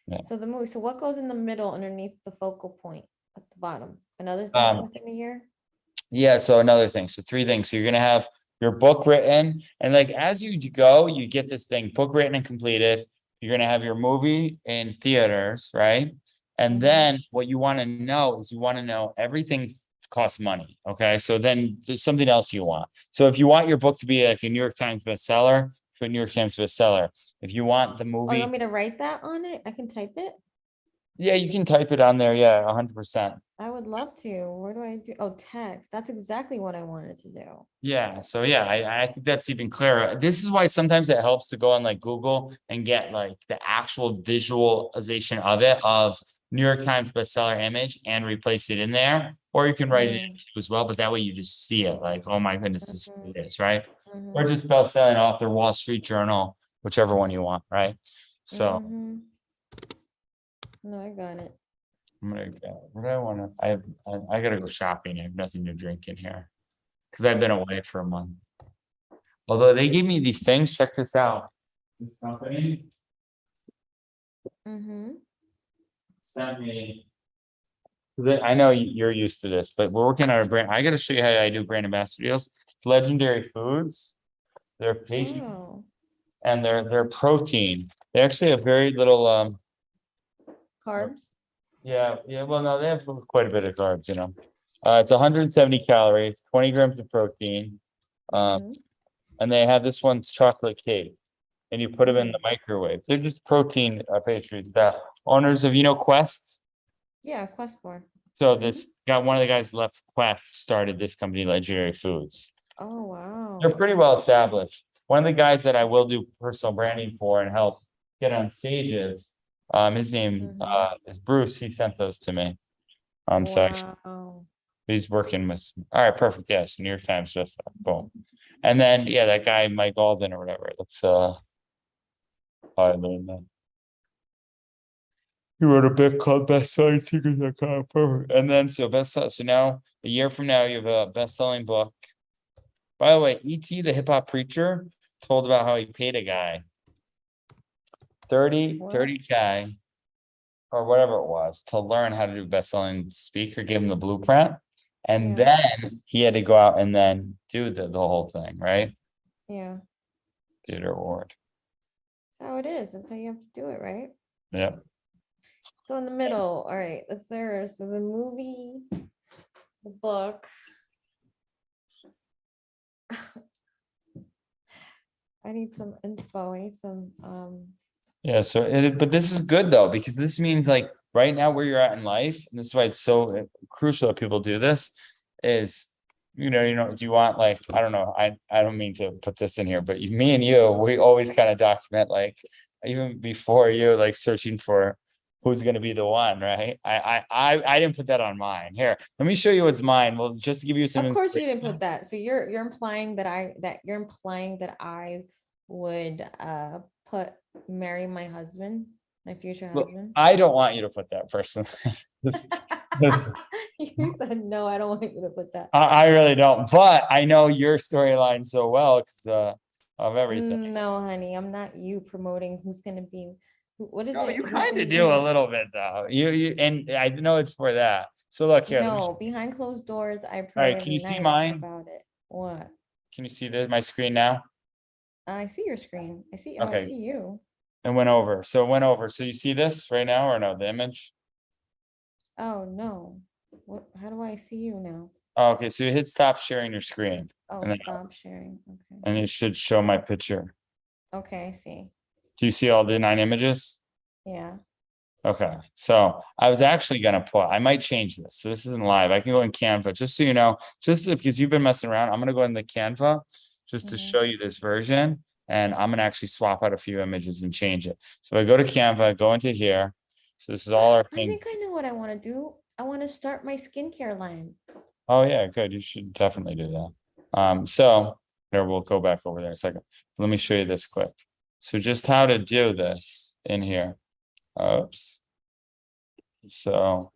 Speaker 1: Yeah.
Speaker 2: So the movie, so what goes in the middle underneath the focal point at the bottom? Another thing
Speaker 1: Um,
Speaker 2: within a year?
Speaker 1: yeah, so another thing. So three things. So you're gonna have your book written, and like as you go, you get this thing, book written and completed. You're gonna have your movie in theaters, right? And
Speaker 2: Mhm.
Speaker 1: then what you want to know is you want to know everything costs money. Okay. So then there's something else you want. So if you want your book to be like a New York Times bestseller, put New York Times bestseller. If you want the
Speaker 2: Oh, you
Speaker 1: movie,
Speaker 2: want me to write that on it? I can type it?
Speaker 1: yeah, you can type it on there. Yeah, 100%.
Speaker 2: I would love to. Where do I do? Oh, text. That's exactly what I wanted to do.
Speaker 1: Yeah, so yeah, I think that's even clearer. This is why sometimes it helps to go on like Google and get like the actual visualization of it of New York Times bestseller image and replace it in there. Or you can write it in
Speaker 2: Mhm,
Speaker 1: as well, but that way you just see it like, oh my goodness, this is what it is, right? Or
Speaker 2: mhm,
Speaker 1: just bestselling author, Wall Street Journal, whichever one you want, right? So
Speaker 2: mhm. No, I got it.
Speaker 1: I'm gonna go. What do I want to? I gotta go shopping. I have nothing to drink in here because I've been away for a month. Although they gave me these things, check this out. This company
Speaker 2: Mm-hmm.
Speaker 1: sent me. Because I know you're used to this, but we're working on a brand. I got to show you how I do brand ambassador deals. Legendary Foods, their patient
Speaker 2: Oh,
Speaker 1: and their protein. They actually have very little.
Speaker 2: carbs.
Speaker 1: Yeah. Well, no, they have quite a bit of carbs. You know, it's 170 calories, 20 grams of protein.
Speaker 2: Mm-hmm.
Speaker 1: And they have this one's chocolate cake. And you put them in the
Speaker 2: Mm.
Speaker 1: microwave. They're just protein patriots. The owners of Quest.
Speaker 2: Yeah, Quest bar.
Speaker 1: So this got one of the guys left Quest started this company, Legendary Foods.
Speaker 2: Oh,
Speaker 1: They're
Speaker 2: wow.
Speaker 1: pretty well established. One of the guys that I will do personal branding for and help get on stages, his name
Speaker 2: Mhm.
Speaker 1: is Bruce. He sent those to me. So
Speaker 2: Wow.
Speaker 1: he's working with. All right, perfect. Yes, New York Times just boom. And then yeah, that guy Mike Alden or whatever. Let's I learned that. He wrote a book called Best-Selling Secrets. Perfect. And then so so now a year from now you have a best-selling book. By the way, E.T. the hip hop preacher told about how he paid a guy 30
Speaker 2: What?
Speaker 1: 30K or whatever it was to learn how to do best-selling speaker, give him the blueprint. And
Speaker 2: Yeah.
Speaker 1: then he had to go out and then do the whole thing, right?
Speaker 2: Yeah.
Speaker 1: Get a reward.
Speaker 2: That's how it is. That's how you have to do it, right?
Speaker 1: Yep.
Speaker 2: So in the middle, all right, let's there. So the movie, the book. I need some inspo. I need some
Speaker 1: Yeah, so but this is good though, because this means like right now where you're at in life, and this is why it's so crucial that people do this, is do you want like, I don't know, I don't mean to put this in here, but me and you, we always kind of document like even before you like searching for who's gonna be the one, right? I didn't put that on mine. Here, let me show you what's mine. Well, just to give you some
Speaker 2: of course you didn't
Speaker 1: inspiration.
Speaker 2: put that. So you're implying that I would put marry my husband, my future
Speaker 1: Look,
Speaker 2: husband.
Speaker 1: I don't want you to put that personally. This-
Speaker 2: You said no, I don't want you to put that.
Speaker 1: I really don't, but I know your storyline so well because of everything.
Speaker 2: No, honey, I'm not you promoting What is
Speaker 1: No,
Speaker 2: it?
Speaker 1: you
Speaker 2: Who's
Speaker 1: kind
Speaker 2: in
Speaker 1: of do a
Speaker 2: green?
Speaker 1: little bit though. And I know it's for that. So look here.
Speaker 2: No, behind closed doors, I
Speaker 1: All
Speaker 2: pray
Speaker 1: right, can
Speaker 2: every
Speaker 1: you see
Speaker 2: night
Speaker 1: mine?
Speaker 2: about it. What?
Speaker 1: Can you see my screen now?
Speaker 2: I see your screen. I see, I
Speaker 1: Okay.
Speaker 2: see you.
Speaker 1: It went over. So it went over. So you see this right now or no, the image?
Speaker 2: Oh, no. What, how do I see you now?
Speaker 1: Oh, okay, so you hit stop sharing your screen
Speaker 2: Oh,
Speaker 1: and then,
Speaker 2: stop sharing. Okay.
Speaker 1: and it should show my picture.
Speaker 2: Okay, I see.
Speaker 1: Do you see all the 9 images?
Speaker 2: Yeah.
Speaker 1: Okay, so I was actually gonna I might change this. So this isn't live. I can go in Canva, just so you know, because you've been messing around, I'm gonna go in the Canva just to
Speaker 2: Mhm.
Speaker 1: show you this version. And I'm gonna actually swap out a few images and change it. So I go to Canva, go into here. So this is all our
Speaker 2: I
Speaker 1: thing.
Speaker 2: think I know what I want to do. I want to start my skincare line.
Speaker 1: Oh, yeah, good. You should definitely do that. So there, we'll go back over there in a second. Let me show you this quick. So just how to do this in here. Oops. So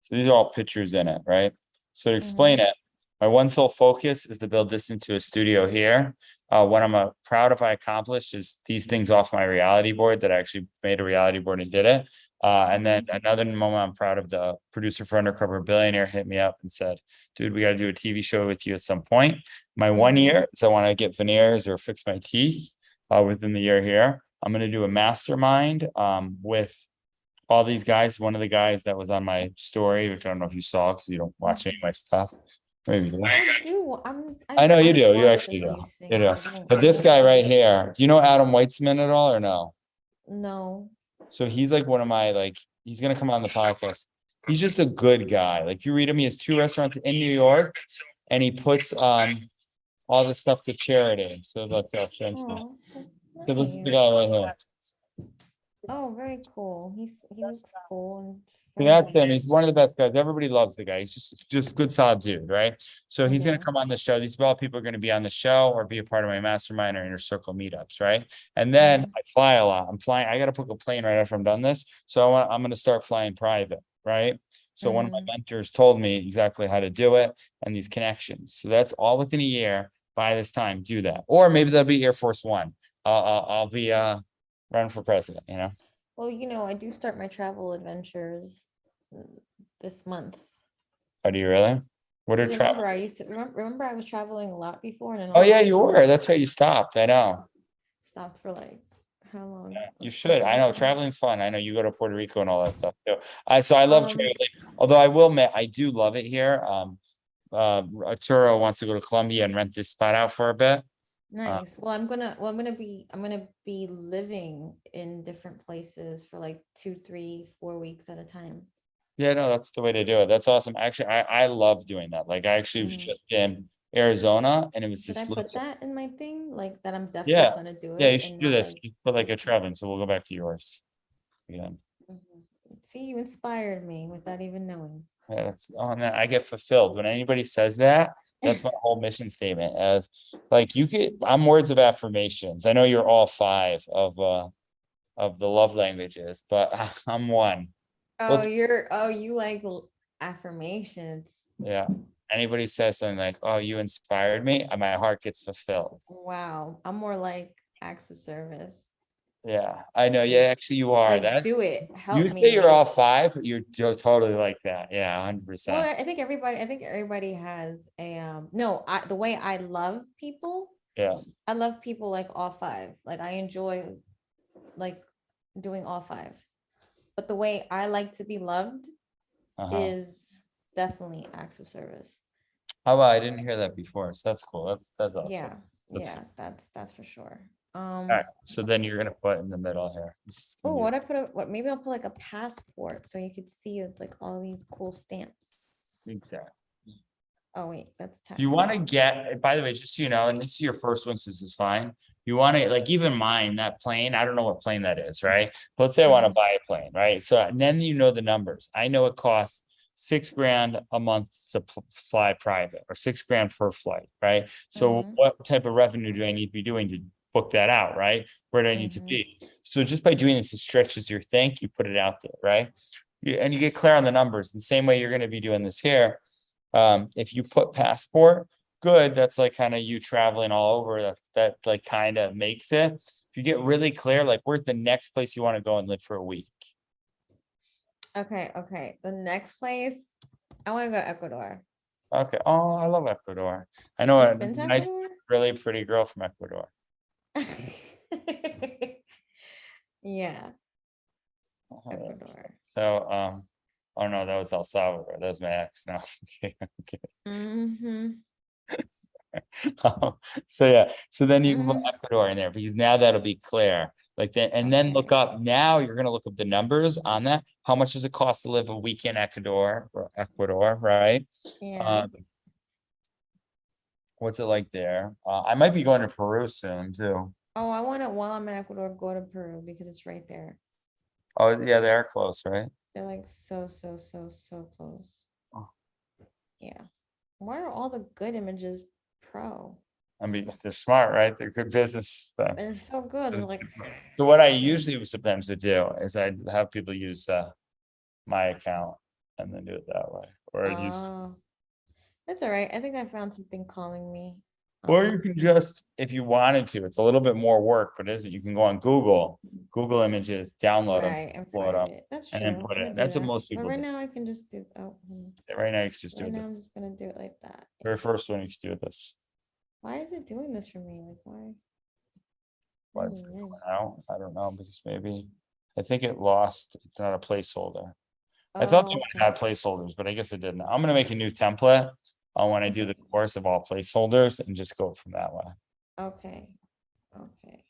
Speaker 1: these are all pictures in it, right? So to explain it, my one sole focus is to build this into a studio here. What I'm proud of I accomplished is these things off my reality board that I actually made a reality board and did it. And then another moment I'm proud of, the producer for Undercover Billionaire hit me up and said, dude, we got to do a TV show with you at some point. My 1 year is I want to get veneers or fix my teeth within the year here. I'm going to do a mastermind with all these guys. One of the guys that was on my story, which I don't know if you saw because you don't watch any of my stuff. Maybe you do.
Speaker 2: I do.
Speaker 1: I know you do. You
Speaker 2: watched
Speaker 1: actually
Speaker 2: a
Speaker 1: do.
Speaker 2: few
Speaker 1: You do.
Speaker 2: things. I don't
Speaker 1: But this guy right here, do you know Adam Weitzman at all or no?
Speaker 2: No.
Speaker 1: So he's like one of my, like, he's gonna come on the podcast. He's just a good guy. Like you read him, he has 2 restaurants in New York and he puts all the stuff to charity. So look, I'll show you.
Speaker 2: Oh,
Speaker 1: So this is the
Speaker 2: nice.
Speaker 1: guy right here.
Speaker 2: Oh, very cool. He looks cool and
Speaker 1: So that's
Speaker 2: friendly.
Speaker 1: him. He's one of the best guys. Everybody loves the guy. He's just good, solid dude, right? So he's gonna
Speaker 2: Okay.
Speaker 1: come on the show. These are all people are gonna be on the show or be a part of my mastermind or inner circle meetups, right? And then I fly a lot. I'm flying. I gotta book a plane right after I'm done this. So I'm gonna start flying private, right? So one of my mentors told me exactly how to do it and these connections. So that's all within a year. By this time, do that, or maybe that'll be Air Force One. I'll be running for president. You know.
Speaker 2: Well, I do start my travel adventures this month.
Speaker 1: Oh, do you really? What are
Speaker 2: 'Cause
Speaker 1: travel?
Speaker 2: remember, I used to remember I was traveling a lot before, and then
Speaker 1: Oh
Speaker 2: all of a
Speaker 1: yeah, you
Speaker 2: sudden
Speaker 1: were. That's how you stopped. I know.
Speaker 2: stopped for like how long?
Speaker 1: Yeah, you
Speaker 2: Like
Speaker 1: should. I know
Speaker 2: 7 months?
Speaker 1: traveling's fun. I know you go to Puerto Rico and all that stuff too. So I love
Speaker 2: Um,
Speaker 1: traveling. Although I will admit, I do love it here. Arturo wants to go to Colombia and rent this spot out for a bit.
Speaker 2: Nice. Well, I'm gonna be living in different places for like 2, 3, 4 weeks at a time.
Speaker 1: Yeah, no, that's the way to do it. That's awesome. Actually, I love doing that. Like I actually was just in Arizona and it was
Speaker 2: Should I
Speaker 1: just
Speaker 2: put that in my thing? Like that I'm definitely
Speaker 1: yeah.
Speaker 2: gonna do
Speaker 1: Yeah,
Speaker 2: it
Speaker 1: you should
Speaker 2: and
Speaker 1: do
Speaker 2: not
Speaker 1: this.
Speaker 2: like.
Speaker 1: You put like a traveling. So we'll go back to yours. Yeah.
Speaker 2: See, you inspired me without even knowing.
Speaker 1: Yeah, that's on that. I get fulfilled when anybody says that. That's my whole mission statement. Like I'm words of affirmations. I know you're all 5 of the love languages, but I'm one.
Speaker 2: Oh,
Speaker 1: Well,
Speaker 2: you like affirmations.
Speaker 1: yeah. Anybody says something like, "Oh, you inspired me," and my heart gets fulfilled.
Speaker 2: Wow. I'm more like acts of service.
Speaker 1: Yeah, I know. Yeah, actually, you are.
Speaker 2: Like, do it.
Speaker 1: You
Speaker 2: Help
Speaker 1: say you're
Speaker 2: me.
Speaker 1: all 5, but you're just totally like that. Yeah,
Speaker 2: Well,
Speaker 1: 100%.
Speaker 2: I think everybody has a no, the way I love people,
Speaker 1: Yeah.
Speaker 2: I love people like all 5. Like I enjoy like doing all 5. But the way I like to be loved is definitely acts of service.
Speaker 1: Oh, wow, I didn't hear that before. So that's cool. That's awesome.
Speaker 2: Yeah.
Speaker 1: That's
Speaker 2: Yeah, that's for sure.
Speaker 1: All right. So then you're gonna put in the middle here.
Speaker 2: Oh, maybe I'll put like a passport so you could see it's like all these cool stamps.
Speaker 1: Exactly.
Speaker 2: Oh wait, that's text.
Speaker 1: You want to get, by the way, just so you know, and this is your first one, so this is fine. You want to, like, even mine, that plane, I don't know what plane that is, right? But let's say I want to buy a plane, right? So and then you know the numbers. I know it costs $6,000 a month to fly private or $6,000 per flight, right? So what type of revenue do I need to be doing to book that out, right? Where do I need to be? So just by doing this, it stretches your think, you put it out there, right? And you get clear on the numbers. The same way you're going to be doing this here. If you put passport, good, that's like kind of you traveling all over, that like kind of makes it. If you get really clear, like where's the next place you want to go and live for a week?
Speaker 2: Okay. The next place, I want to go to Ecuador.
Speaker 1: Okay. Oh, I love Ecuador. I know a
Speaker 2: You've been to
Speaker 1: nice,
Speaker 2: Ecuador?
Speaker 1: really pretty girl from Ecuador.
Speaker 2: Yeah,
Speaker 1: Oh,
Speaker 2: Ecuador.
Speaker 1: So, oh no, that was El Salvador. That was my ex. No. Okay.
Speaker 2: Mm-hmm.
Speaker 1: So yeah, so then you can put
Speaker 2: Mhm.
Speaker 1: Ecuador in there because now that'll be clear. Like then, and then look
Speaker 2: Okay.
Speaker 1: up, now you're gonna look up the numbers on that. How much does it cost to live a week in Ecuador, right?
Speaker 2: Yeah.
Speaker 1: Um, what's it like there? I might be going to Peru soon too.
Speaker 2: Oh, I want to, while I'm in Ecuador, go to Peru because it's right there.
Speaker 1: Oh, yeah, they are close, right?
Speaker 2: They're like so close.
Speaker 1: Oh.
Speaker 2: Yeah. Why are all the good images pro?
Speaker 1: I mean, they're smart, right? They're good business stuff.
Speaker 2: They're so good. They're like,
Speaker 1: So what I usually sometimes would do is I'd have people use my account and then do it that way. Or use,
Speaker 2: oh, that's all right. I think I found something calling me.
Speaker 1: or you can just, if you wanted to, it's a little bit more work, but isn't, you can go on Google Images, download them,
Speaker 2: Right, and
Speaker 1: upload
Speaker 2: find
Speaker 1: them,
Speaker 2: it. That's
Speaker 1: and then
Speaker 2: true.
Speaker 1: put
Speaker 2: I
Speaker 1: it.
Speaker 2: could do
Speaker 1: That's what
Speaker 2: that.
Speaker 1: most
Speaker 2: But
Speaker 1: people
Speaker 2: right
Speaker 1: do.
Speaker 2: now I can just do,
Speaker 1: Right now you can just do
Speaker 2: right now
Speaker 1: it.
Speaker 2: I'm just gonna do it like that.
Speaker 1: Very first one you should do this.
Speaker 2: Why is it doing this for me? Like, why?
Speaker 1: Why it's
Speaker 2: Ay,
Speaker 1: going
Speaker 2: ay.
Speaker 1: out, I don't know, because maybe, I think it lost, it's not a placeholder. I thought they
Speaker 2: Oh,
Speaker 1: would
Speaker 2: okay.
Speaker 1: have placeholders, but I guess it didn't. I'm gonna make a new template on when I do the
Speaker 2: Okay.
Speaker 1: course of all placeholders and just go from that way.
Speaker 2: Okay. Okay.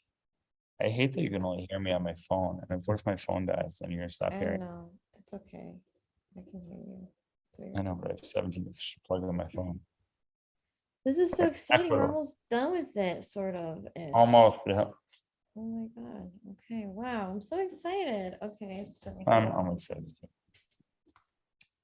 Speaker 1: I hate that you can only hear me on my phone, and if what if my phone dies, then you're gonna stop
Speaker 2: I
Speaker 1: hearing.
Speaker 2: know. It's okay. I can hear you. through your
Speaker 1: I know,
Speaker 2: phone.
Speaker 1: but I have 17 plug in my phone.
Speaker 2: This is so exciting. We're
Speaker 1: Ecuador.
Speaker 2: almost done with it, sort of ish.
Speaker 1: Almost, yeah.
Speaker 2: Oh my God. Okay. Wow. I'm so excited. Okay. So,
Speaker 1: I'm excited too.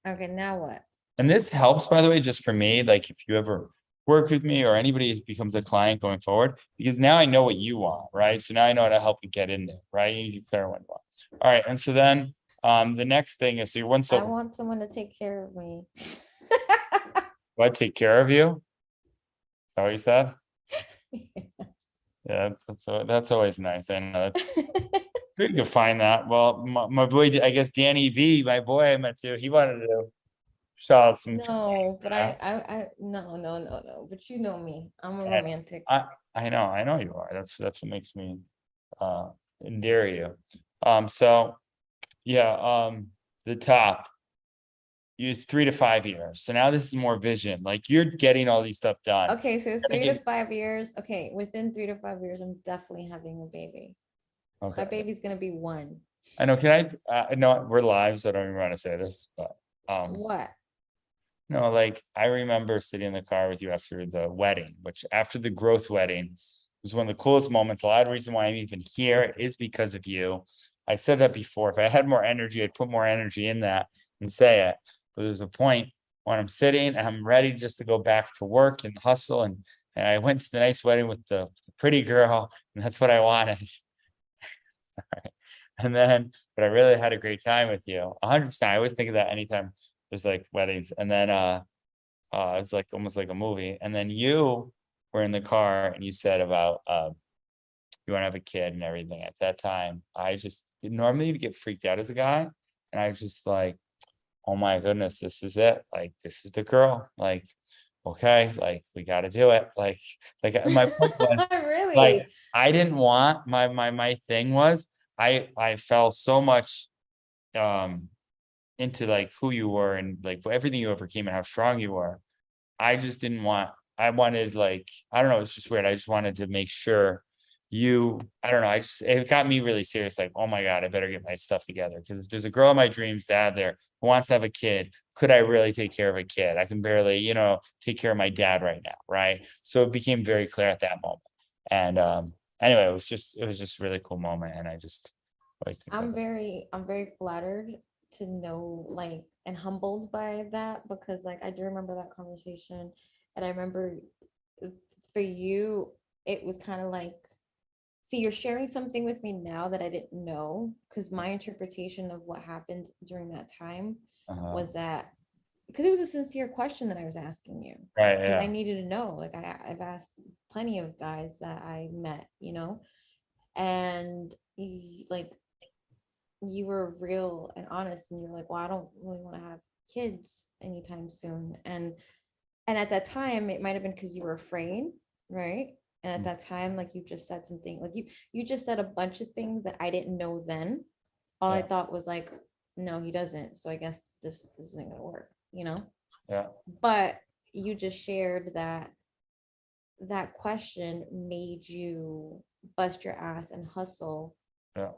Speaker 2: okay. Now what?
Speaker 1: And this helps, by the way, just for me, like if you ever work with me or anybody becomes a client going forward, because now I know what you want, right? So now I know how to help you get in there, right? You declare what you want. All right, and so then the next thing is, so you're one
Speaker 2: I
Speaker 1: so
Speaker 2: want someone to take care of me.
Speaker 1: do I take care of you? Is that what you said? Yeah, that's always nice. I know that's you can find that. Well, my boy, I guess Danny V, my boy I met too, he wanted to shout out some.
Speaker 2: No, but no. But you know me. I'm a romantic.
Speaker 1: I know you are. That's what makes me endear you. So yeah, the top use 3 to 5 years. So now this is more vision. Like you're getting all these stuff done.
Speaker 2: Okay, so
Speaker 1: Gonna
Speaker 2: 3 to
Speaker 1: get-
Speaker 2: 5 years. Okay, within 3 to 5 years, I'm definitely having a baby. My
Speaker 1: Okay.
Speaker 2: baby's gonna be 1.
Speaker 1: I know. Can I know we're live, so I don't even want to say this, but
Speaker 2: What?
Speaker 1: no, like I remember sitting in the car with you after the wedding, which after the growth wedding was one of the coolest moments. A lot of the reason why I'm even here is because of you. I said that before. If I had more energy, I'd put more energy in that and say it. But there's a point when I'm sitting and I'm ready just to go back to work and hustle. And I went to the nice wedding with the pretty girl, and that's what I wanted. And then, but I really had a great time with you. 100%. I always think of that anytime there's like weddings. And then it was like almost like a movie. And then you were in the car and you said about you want to have a kid and everything. At that time, I just normally get freaked out as a guy. And I was just like, oh my goodness, this is it. Like, this is the girl. Like, okay, like we gotta do it. Like my point was
Speaker 2: Really?
Speaker 1: like I didn't want my thing was I fell so much into like who you were and like everything you overcame and how strong you were. I just didn't want, I wanted like, I don't know, it's just weird. I just wanted to make sure I don't know, it got me really serious. Like, oh my God, I better get my stuff together. Because if there's a girl in my dreams dad there who wants to have a kid, could I really take care of a kid? I can barely, take care of my dad right now. Right. So it became very clear at that moment. And anyway, it was just a really cool moment. And I just always think
Speaker 2: I'm
Speaker 1: of it.
Speaker 2: very flattered to know, like, and humbled by that, because like I do remember that conversation, and I remember for you it was kind of like, see, you're sharing something with me now that I didn't know, because my interpretation of what happened during that time
Speaker 1: Uh-huh.
Speaker 2: was that because it was a sincere question that I was asking you.
Speaker 1: Right,
Speaker 2: Because I
Speaker 1: yeah.
Speaker 2: needed to know. Like I've asked plenty of guys that I met, and you were real and honest, and you're like, well, I don't really want to have kids anytime soon. And at that time, it might have been because you were afraid, right? And at that time, like you just said something, like you just said a bunch of things that I didn't know then. All I
Speaker 1: Yeah.
Speaker 2: thought was like, no, he doesn't. So I guess this isn't gonna work.
Speaker 1: Yeah.
Speaker 2: But you just shared that question made you bust your ass and hustle
Speaker 1: Yeah.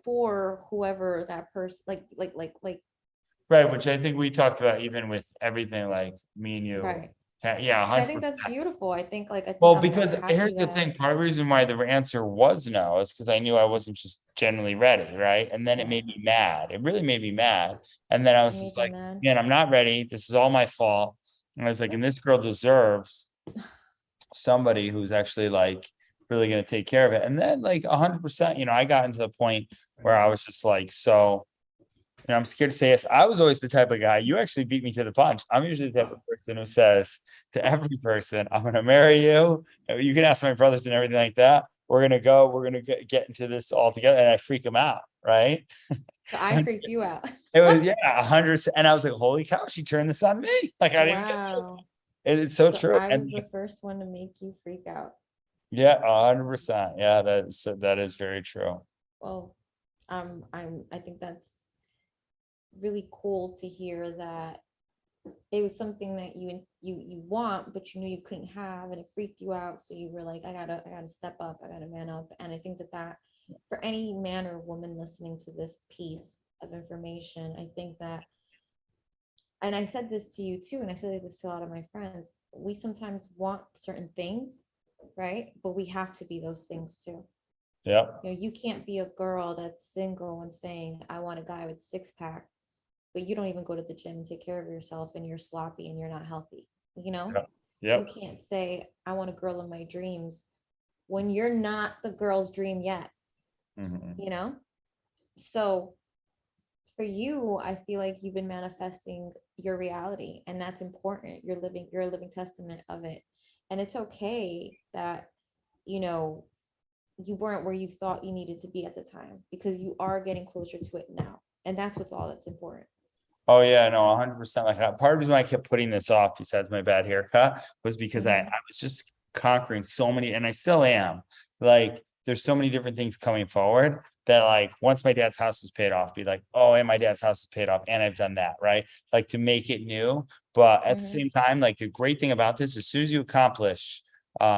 Speaker 2: for whoever that person like
Speaker 1: Right, which I think we talked about even with everything like me and you.
Speaker 2: right.
Speaker 1: Yeah,
Speaker 2: And I think
Speaker 1: 100%.
Speaker 2: that's beautiful. I think
Speaker 1: Well,
Speaker 2: I'm
Speaker 1: because
Speaker 2: happy
Speaker 1: here's the
Speaker 2: that
Speaker 1: thing, part of the reason why the answer was no is because I knew I wasn't just generally ready, right? And then it
Speaker 2: right.
Speaker 1: made me mad. It really made me mad. And then I
Speaker 2: It
Speaker 1: was just
Speaker 2: made you
Speaker 1: like,
Speaker 2: mad.
Speaker 1: man, I'm not ready. This is all my fault. And I was like, and this girl deserves somebody who's actually like really gonna take care of it. And then like 100%, I got into the point where I was just like, so I'm scared to say yes. I was always the type of guy, you actually beat me to the punch. I'm usually the type of person who says to every person, I'm gonna marry you. You can ask my brothers and everything like that. We're gonna get into this all together. And I freak them out, right?
Speaker 2: So I
Speaker 1: And
Speaker 2: freaked you out.
Speaker 1: it was, yeah, 100. And I was like, holy cow, she turned this on me. Like I didn't get
Speaker 2: Wow.
Speaker 1: it's so
Speaker 2: So
Speaker 1: true.
Speaker 2: I was
Speaker 1: And
Speaker 2: the first one to make you freak out.
Speaker 1: yeah, 100%. Yeah, that is very true.
Speaker 2: Well, I think that's really cool to hear that it was something that you want, but you knew you couldn't have, and it freaked you out. So you were like, I gotta step up, I gotta man up. And I think that for any man or woman listening to this piece of information, I think that, and I said this to you too, and I said this to a lot of my friends, we sometimes want certain things, right? But we have to be those things too.
Speaker 1: Yep.
Speaker 2: You can't be a girl that's single and saying, I want a guy with six pack, but you don't even go to the gym and take care of yourself, and you're sloppy and you're not healthy.
Speaker 1: Yep.
Speaker 2: You
Speaker 1: Yep.
Speaker 2: can't say, I want a girl of my dreams when you're not the girl's dream yet,
Speaker 1: Mhm.
Speaker 2: you know? So for you, I feel like you've been manifesting your reality, and that's important. You're a living testament of it. And it's okay that, you know, you weren't where you thought you needed to be at the time, because you are getting closer to it now. And that's what's important.
Speaker 1: Oh yeah, no, 100%. Like part of the reason why I kept putting this off, besides my bad haircut, was because I
Speaker 2: Mhm.
Speaker 1: was just conquering so many, and I still am. Like, there's so many different things coming forward that, like, once my dad's house is paid off, be like, oh, and my dad's house is paid off, and I've done that, right? Like to make it new. But at the
Speaker 2: Mhm.
Speaker 1: same time, like the great thing about this, as soon as you accomplish,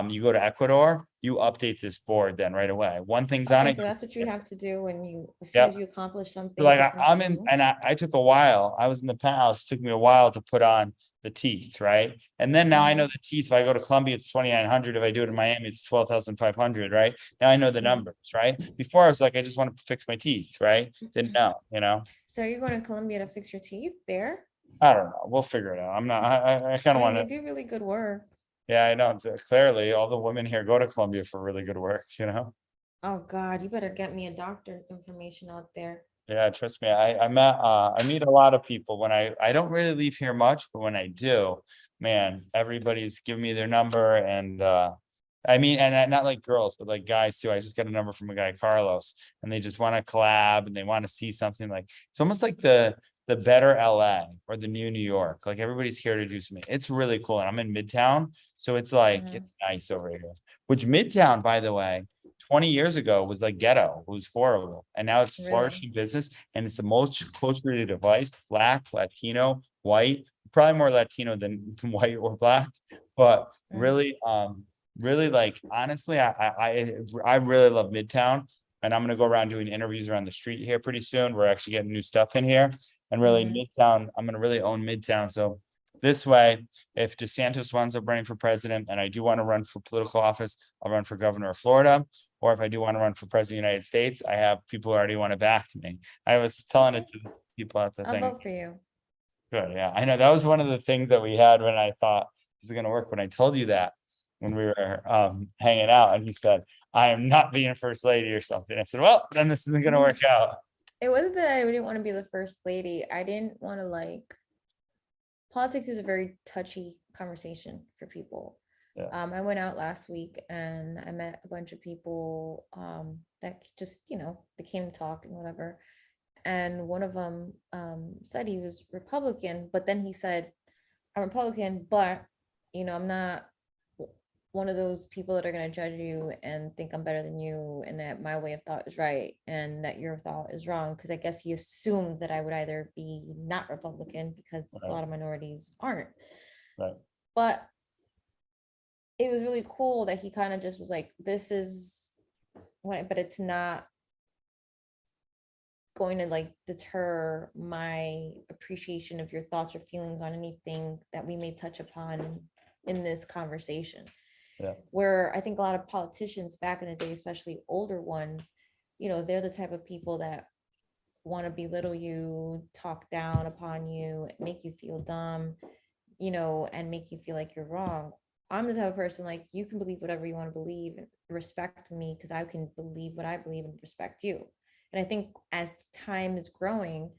Speaker 1: you go to Ecuador, you update this board then right away. One thing's on
Speaker 2: Okay,
Speaker 1: it.
Speaker 2: so that's what you have to do as soon
Speaker 1: Yep.
Speaker 2: as you accomplish
Speaker 1: So,
Speaker 2: something,
Speaker 1: like
Speaker 2: put
Speaker 1: I'm
Speaker 2: something
Speaker 1: in,
Speaker 2: new.
Speaker 1: and I took a while. I was in the penthouse. It took me a while to put on the teeth, right? And then now I know
Speaker 2: Mhm.
Speaker 1: the teeth. If I go to Colombia, it's 2,900. If I do it in Miami, it's 12,500, right? Now I know the
Speaker 2: Mhm.
Speaker 1: numbers, right? Before I was like, I just want to fix my teeth, right? Didn't know.
Speaker 2: So are you going to Colombia to fix your teeth there?
Speaker 1: I don't know. We'll figure it out. I'm not. I kind
Speaker 2: I
Speaker 1: of
Speaker 2: mean,
Speaker 1: want
Speaker 2: they
Speaker 1: to.
Speaker 2: do really good work.
Speaker 1: Yeah, I know. Clearly, all the women here go to Colombia for really good work.
Speaker 2: Oh God, you better get me a doctor information out there.
Speaker 1: Yeah, trust me. I meet a lot of people when I don't really leave here much, but when I do, man, everybody's giving me their number. And I mean, and not like girls, but like guys too. I just got a number from a guy, Carlos, and they just want to collab and they want to see something. Like it's almost like the better LA or the new New York. Like everybody's here to do something. It's really cool. And I'm in Midtown, so it's like
Speaker 2: Mhm.
Speaker 1: it's nice over here. Which Midtown, by the way, 20 years ago was like ghetto. It was horrible. And now it's
Speaker 2: Really?
Speaker 1: flourishing business, and it's the most closely to device, Black, Latino, white, probably more Latino than white or Black. But
Speaker 2: Mm.
Speaker 1: really like honestly, I really love Midtown. And I'm gonna go around doing interviews around the street here pretty soon. We're actually getting new stuff in here. And really
Speaker 2: Mhm.
Speaker 1: Midtown, I'm gonna really own Midtown. So this way, if DeSantis winds up running for president and I do want to run for political office, I'll run for governor of Florida. Or if I do want to run for president of the United States, I have people who already want to back me. I was telling it
Speaker 2: Okay.
Speaker 1: to people at the
Speaker 2: I'll
Speaker 1: thing.
Speaker 2: vote for you.
Speaker 1: Good, yeah. I know that was one of the things that we had when I thought this is gonna work. When I told you that when we were hanging out, and you said, I am not being first lady or something. I said, well, then this isn't gonna work out.
Speaker 2: It wasn't that I didn't want to be the first lady. I didn't want to politics is a very touchy conversation for people.
Speaker 1: Yeah.
Speaker 2: I went out last week and I met a bunch of people that just, they came to talk and whatever. And one of them said he was Republican, but then he said, I'm Republican, but I'm not one of those people that are going to judge you and think I'm better than you and that my way of thought is right and that your thought is wrong. Because I guess he assumed that I would either be not Republican because a lot of minorities aren't.
Speaker 1: Right.
Speaker 2: But it was really cool that he kind of just was like, this is what, but it's not going to like deter my appreciation of your thoughts or feelings on anything that we may touch upon in this conversation.
Speaker 1: Yeah.
Speaker 2: Where I think a lot of politicians back in the day, especially older ones, they're the type of people that want to belittle you, talk down upon you, make you feel dumb, and make you feel like you're wrong. I'm the type of person like, you can believe whatever you want to believe and respect me because I can believe what I believe and respect you. And I think as time is growing,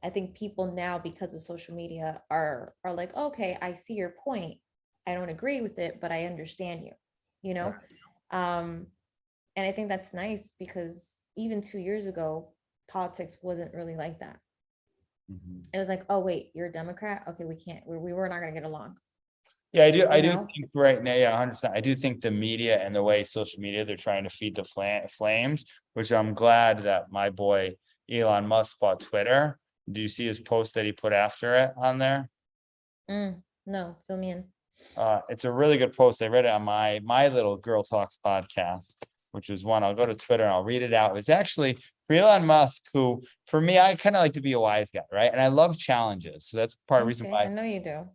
Speaker 2: I think people now, because of social media, are like, okay, I see your point. I don't agree with it, but I understand you, and I think that's nice because even 2 years ago, politics wasn't really like that. It was like, oh wait, you're a Democrat? Okay, we were not gonna get along.
Speaker 1: Yeah, I do think right now, yeah, 100%. I do think the media and the way social media, they're trying to feed the flames, which I'm glad that my boy Elon Musk bought Twitter. Do you see his post that he put after it on there?
Speaker 2: No, fill me in.
Speaker 1: It's a really good post. I read it on my little Girl Talks podcast, which was one. I'll go to Twitter and I'll read it out. It's actually for Elon Musk, who for me, I kind of like to be a wise guy, right? And I love challenges. So that's part of the reason why
Speaker 2: I know you do.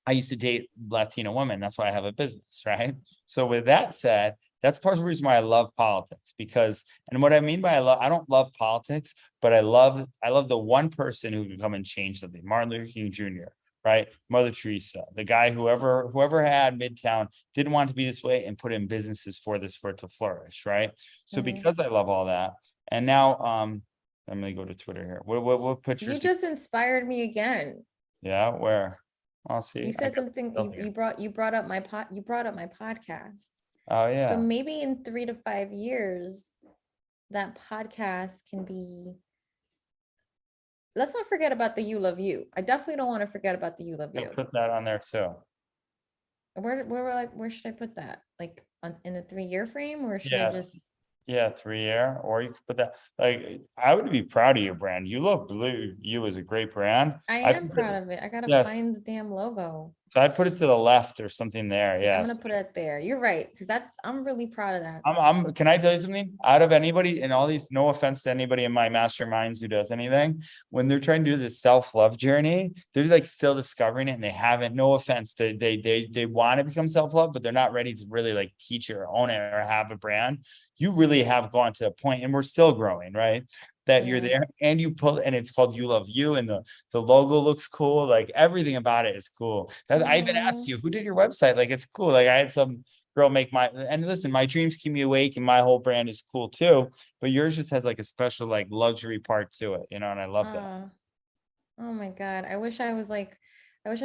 Speaker 1: I used to date Latino women. That's why I have a business, right? So with that said, that's part of the reason why I love politics and what I mean by I don't love politics, but I love the one person who can come and change something. Martin Luther King Jr., right? Mother Teresa, the guy, whoever had Midtown didn't want to be this way and put in businesses for it to flourish, right? So because I love all that, and now I'm gonna go to Twitter here. What pictures?
Speaker 2: You just inspired me again.
Speaker 1: Yeah, where? I'll see.
Speaker 2: You said something. You brought up my podcast.
Speaker 1: Oh yeah.
Speaker 2: So maybe in 3 to 5 years, that podcast can be. Let's not forget about the You Love You. I definitely don't want to forget about the You Love You.
Speaker 1: Put that on there too.
Speaker 2: Where should I put that? Like in the 3-year frame, or should I just?
Speaker 1: Yeah, 3-year, or you could put that. Like, I would be proud of your brand. You Love Blue, you is a great brand.
Speaker 2: I am proud of it. I gotta find the damn logo.
Speaker 1: So I'd put it to the left or something there. Yeah,
Speaker 2: I'm gonna put it there. You're right, because I'm really proud of that.
Speaker 1: Can I tell you something? Out of anybody and all these, no offense to anybody in my masterminds who does anything, when they're trying to do this self-love journey, they're like still discovering it and they haven't. No offense, they want to become self-love, but they're not ready to really like teach or own it or have a brand. You really have gone to a point, and we're still growing, right? That you're there and you pull, and it's called You Love You, and the logo looks cool. Like everything about it is cool. I even asked you, who did your website? Like, it's cool. Like I had some girl make and listen, my dreams keep me awake and my whole brand is cool too. But yours just has like a special like luxury part to it, and I love that.
Speaker 2: Oh my God. I wish I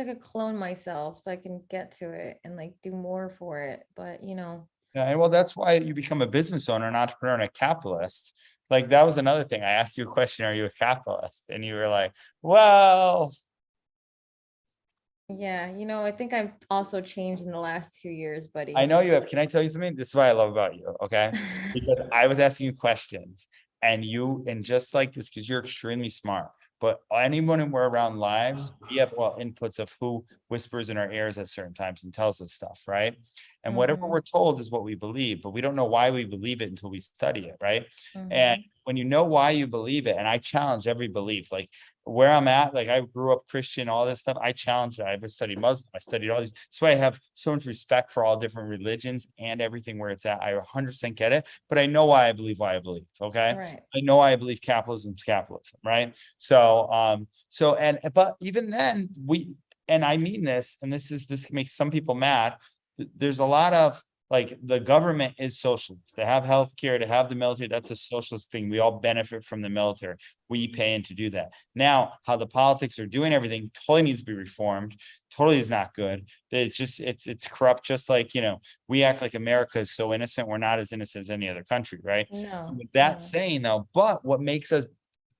Speaker 2: could clone myself so I can get to it and like do more for it. But
Speaker 1: Yeah, and well, that's why you become a business owner, an entrepreneur, and a capitalist. Like that was another thing. I asked you a question, are you a capitalist? And you were like, well.
Speaker 2: Yeah, I think I've also changed in the last 2 years, buddy.
Speaker 1: I know you have. Can I tell you something? This is what I love about you, okay? Because I was asking you questions and just like this, because you're extremely smart. But anyone who we're around lives, we have inputs of who whispers in our ears at certain times and tells us stuff, right? And whatever we're told is what we believe, but we don't know why we believe it until we study it, right? And when you know why you believe it, and I challenge every belief, like where I'm at, like I grew up Christian, all this stuff, I challenge it. I've studied Muslim, I studied all these. That's why I have so much respect for all different religions and everything where it's at. I 100% get it, but I know why I believe, okay?
Speaker 2: Right.
Speaker 1: I know I believe capitalism is capitalism, right? So, but even then and I mean this, and this makes some people mad. There's a lot of like the government is socialist. They have healthcare, to have the military. That's a socialist thing. We all benefit from the military. We pay in to do that. Now, how the politics are doing everything totally needs to be reformed. Totally is not good. It's just, it's corrupt. Just like, we act like America is so innocent. We're not as innocent as any other country, right?
Speaker 2: No.
Speaker 1: With that
Speaker 2: no.
Speaker 1: saying though, but what makes us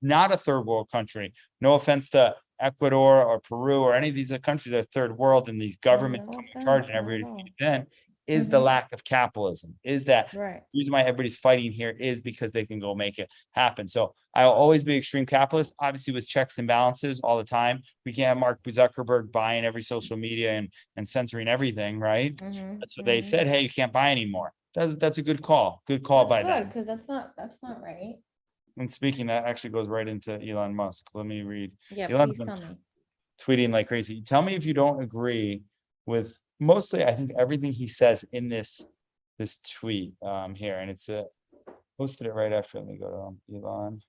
Speaker 1: not a third world country, no offense to Ecuador or Peru or any of these other countries that are third world and these governments
Speaker 2: No
Speaker 1: come in charge
Speaker 2: offense,
Speaker 1: and every
Speaker 2: not at all.
Speaker 1: then is the
Speaker 2: Mhm.
Speaker 1: lack of capitalism. Is that
Speaker 2: Right.
Speaker 1: the reason why everybody's fighting here is because they can go make it happen. So I'll always be extreme capitalist, obviously with checks and balances all the time. We can't have Mark Zuckerberg buying every social media and censoring everything, right?
Speaker 2: Mhm,
Speaker 1: That's what they
Speaker 2: mhm.
Speaker 1: said. Hey, you can't buy anymore. That's a good call. Good call by
Speaker 2: That's good,
Speaker 1: them.
Speaker 2: because that's not right.
Speaker 1: And speaking, that actually goes right into Elon Musk. Let me read.
Speaker 2: Yeah,
Speaker 1: Elon's
Speaker 2: please
Speaker 1: been
Speaker 2: tell me.
Speaker 1: tweeting like crazy. Tell me if you don't agree with mostly, I think, everything he says in this tweet here. And it's posted it right after. Let me go to Elon.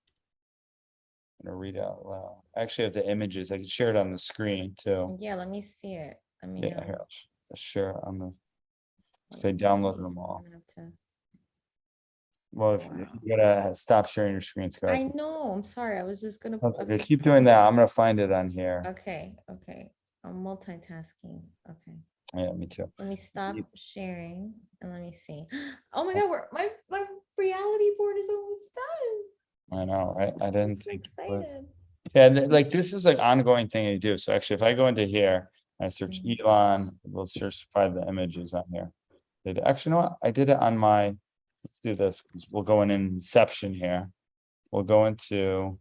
Speaker 1: I'm gonna read it out loud. I actually have the images. I can share it on the screen too.
Speaker 2: Yeah, let me see it. I mean,
Speaker 1: Yeah, here, I'll share it on the, because I downloaded them all. Well, if
Speaker 2: Wow.
Speaker 1: you gotta stop sharing your screen, Scott.
Speaker 2: I know, I'm sorry, I was just gonna.
Speaker 1: Okay, keep doing that. I'm gonna find it on here.
Speaker 2: Okay, I'm multitasking, okay.
Speaker 1: Yeah, me too.
Speaker 2: Let me stop sharing and let me see. Oh my God, my reality board is almost done.
Speaker 1: I know, right? I didn't
Speaker 2: I'm so
Speaker 1: think. it would.
Speaker 2: excited.
Speaker 1: Yeah, like this is like ongoing thing I do. So actually, if I go into here, I search Elon, we'll search by the images on here. Actually, you know what? I did it on my, let's do this. We'll go in Inception here. We'll go into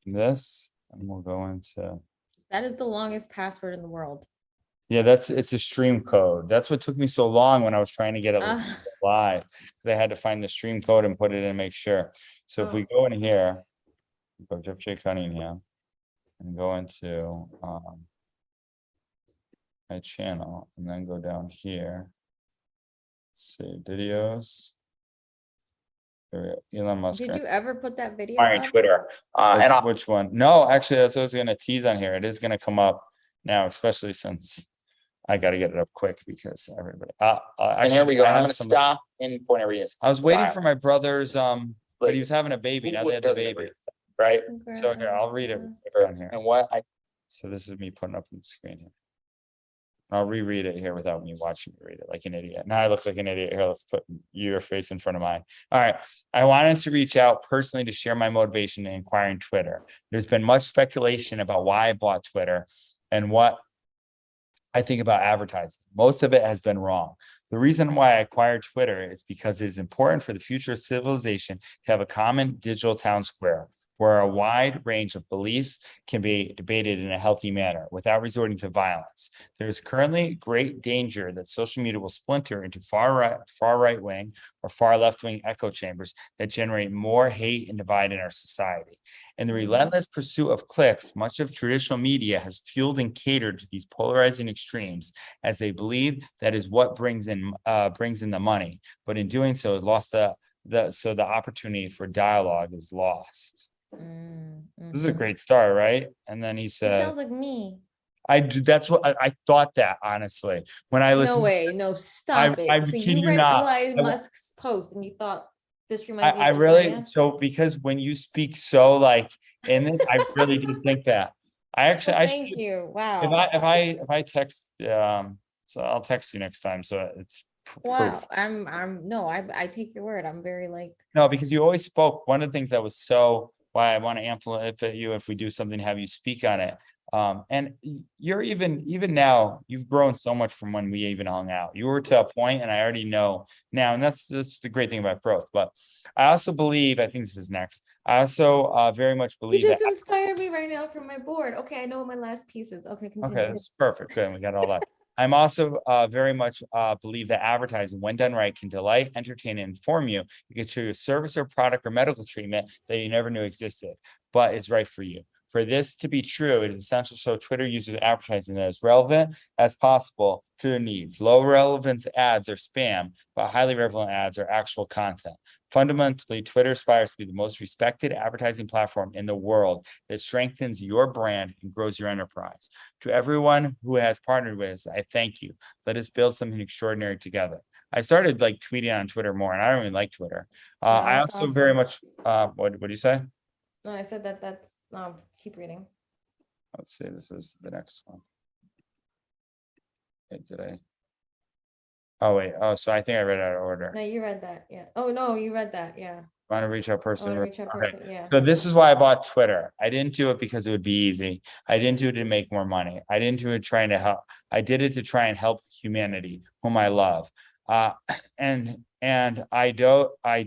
Speaker 1: this and we'll go into,
Speaker 2: That is the longest password in the world.
Speaker 1: yeah, it's a stream code. That's what took me so long when I was trying to get it live. They had to find the stream code and put it in and make sure. So if we go in here, go Jeff J. Cunningham and go into my channel and then go down here. See videos. There we go. Elon Musk.
Speaker 2: Did you ever put that video
Speaker 4: My
Speaker 2: up?
Speaker 4: Twitter. And
Speaker 1: Which one? No, actually, that's what I was gonna tease on here. It is gonna come up now, especially since I gotta get it up quick because everybody.
Speaker 4: and here we go.
Speaker 1: I
Speaker 4: I'm
Speaker 1: have
Speaker 4: gonna
Speaker 1: some-
Speaker 4: stop and point everything.
Speaker 1: I was waiting for my brother's, but he was having a baby. Now they had the
Speaker 4: Doesn't
Speaker 1: baby.
Speaker 4: agree, right?
Speaker 1: So here, I'll read it
Speaker 2: Congrats.
Speaker 1: on here.
Speaker 4: And what I
Speaker 1: So this is me putting up on the screen here. I'll reread it here without me watching me read it like an idiot. Now I look like an idiot here. Let's put your face in front of mine. All right. I wanted to reach out personally to share my motivation in acquiring Twitter. There's been much speculation about why I bought Twitter and what I think about advertising. Most of it has been wrong. The reason why I acquired Twitter is because it is important for the future of civilization to have a common digital town square where a wide range of beliefs can be debated in a healthy manner without resorting to violence. There is currently great danger that social media will splinter into far right wing or far left wing echo chambers that generate more hate and divide in our society. In the relentless pursuit of clicks, much of traditional media has fueled and catered to these polarizing extremes as they believe that is what brings in the money. But in doing so, it lost the opportunity for dialogue is lost. This is a great start, right? And then he
Speaker 2: It
Speaker 1: said,
Speaker 2: sounds like me.
Speaker 1: that's what I thought that honestly. When I
Speaker 2: No
Speaker 1: listened,
Speaker 2: way, no, stop it. So
Speaker 1: kid
Speaker 2: you
Speaker 1: you
Speaker 2: read
Speaker 1: not.
Speaker 2: Elon
Speaker 1: I-
Speaker 2: Musk's post and you thought this reminds you
Speaker 1: I
Speaker 2: of
Speaker 1: really,
Speaker 2: Jessenia?
Speaker 1: so because when you speak so like in it, I really did think that. I actually,
Speaker 2: Well,
Speaker 1: I
Speaker 2: thank
Speaker 1: should,
Speaker 2: you.
Speaker 1: if
Speaker 2: Wow.
Speaker 1: I text, so I'll text you next time. So it's
Speaker 2: Wow.
Speaker 1: proof.
Speaker 2: I take your word. I'm very like,
Speaker 1: No, because you always spoke. One of the things that was so why I want to amplify you if we do something, have you speak on it. And you're even now, you've grown so much from when we even hung out. You were to a point, and I already know now, and that's the great thing about growth. But I also believe, I think this is next. I also very much
Speaker 2: you
Speaker 1: believe
Speaker 2: just
Speaker 1: that.
Speaker 2: inspired me right now from my board. Okay, I know what my last piece is. Okay, continue.
Speaker 1: Okay, that's perfect. Good. We got all that. I'm also very much believe that advertising, when done right, can delight, entertain, and inform you. It can show you a service or product or medical treatment that you never knew existed, but it's right for you. For this to be true, it is essential so Twitter uses advertising that is relevant as possible to their needs. Low relevance ads are spam, but highly relevant ads are actual content. Fundamentally, Twitter aspires to be the most respected advertising platform in the world that strengthens your brand and grows your enterprise. To everyone who has partnered with us, I thank you. Let us build something extraordinary together. I started like tweeting on Twitter more, and I don't even like Twitter. I
Speaker 2: that's
Speaker 1: also very
Speaker 2: awesome.
Speaker 1: much, what do you say?
Speaker 2: No, I said that's, keep reading.
Speaker 1: Let's see, this is the next one. Wait, did I? Oh, wait. Oh, so I think I read out of order.
Speaker 2: No, you read that. Yeah. Oh, no, you read that. Yeah.
Speaker 1: Want to reach out
Speaker 2: I want
Speaker 1: person.
Speaker 2: to reach out
Speaker 1: Okay.
Speaker 2: person. Yeah.
Speaker 1: So this is why I bought Twitter. I didn't do it because it would be easy. I didn't do it to make more money. I didn't do it trying to help. I did it to try and help humanity, whom I love. And I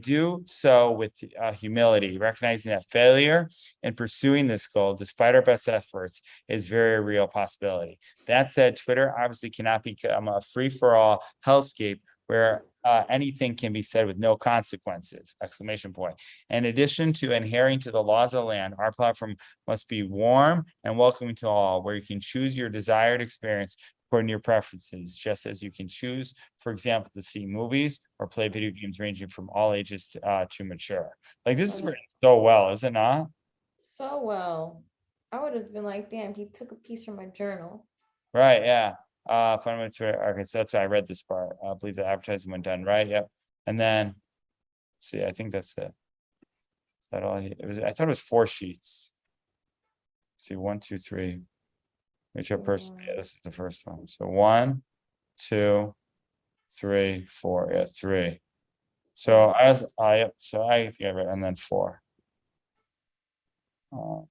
Speaker 1: do so with humility, recognizing that failure in pursuing this goal, despite our best efforts, is very real possibility. That said, Twitter obviously cannot become a free-for-all hellscape where anything can be said with no consequences, exclamation point. In addition to adhering to the laws of the land, our platform must be warm and welcoming to all, where you can choose your desired experience according to your preferences, just as you can choose, for example, to see movies or play video games ranging from all ages to mature. Like, this is
Speaker 2: Okay.
Speaker 1: written so well, is it not?
Speaker 2: So well. I would have been like, damn, he took a piece from my journal.
Speaker 1: Right, yeah. Fundamentally, Twitter. Okay, so that's why I read this part. I believe the advertising went done, right? Yep. And then, see, I think that's it. That all it was, I thought it was 4 sheets. See, 1, 2, 3. Make sure person. Yeah, this is the first one. So 1, 2, 3, 4. Yeah, 3. So I think I read, and then 4. Oh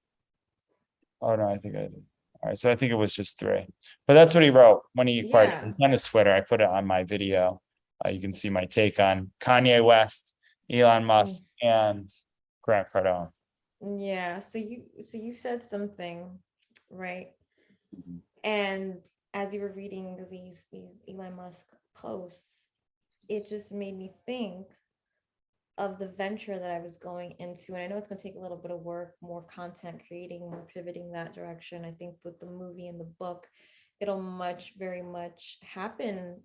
Speaker 1: no, I think I did. All right, so I think it was just 3. But that's what he wrote when he acquired it.
Speaker 2: Yeah.
Speaker 1: It's on his Twitter. I put it on my video. You can see my take on Kanye West, Elon Musk, and Grant Cardone.
Speaker 2: Yeah. So you said something, right? And as you were reading these Elon Musk posts, it just made me think of the venture that I was going into. And I know it's going to take a little bit of work, more content creating, more pivoting that direction. I think with the movie and the book, it'll very much happen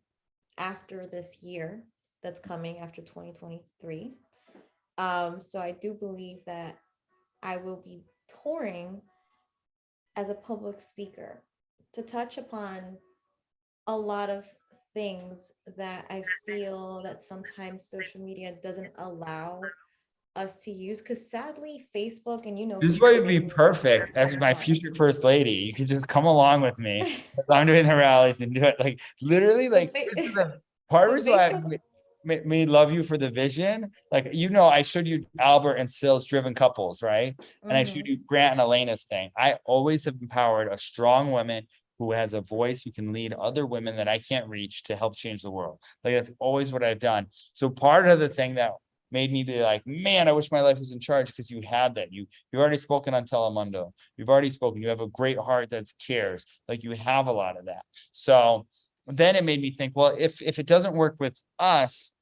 Speaker 2: after this year that's coming after 2023. So I do believe that I will be touring as a public speaker to touch upon a lot of things that I feel that sometimes social media doesn't allow us to use, because sadly Facebook, and
Speaker 1: This would be perfect as my future first lady. You could just come along with me as I'm doing the rallies and do it. Like, literally, like, this is the part
Speaker 2: but
Speaker 1: of why I
Speaker 2: Facebook,
Speaker 1: may love you for the vision. Like, I showed you Albert and Sill's driven couples, right? And I showed you Grant and Elena's thing. I always have empowered a strong woman who has a voice, who can lead other women that I can't reach to help change the world. Like, that's always what I've done. So part of the thing that made me be like, man, I wish my life was in charge, because you had that. You've already spoken on Telemundo. You've already spoken. You have a great heart that cares. Like, you have a lot of that. So then it made me think, well, if it doesn't work with us,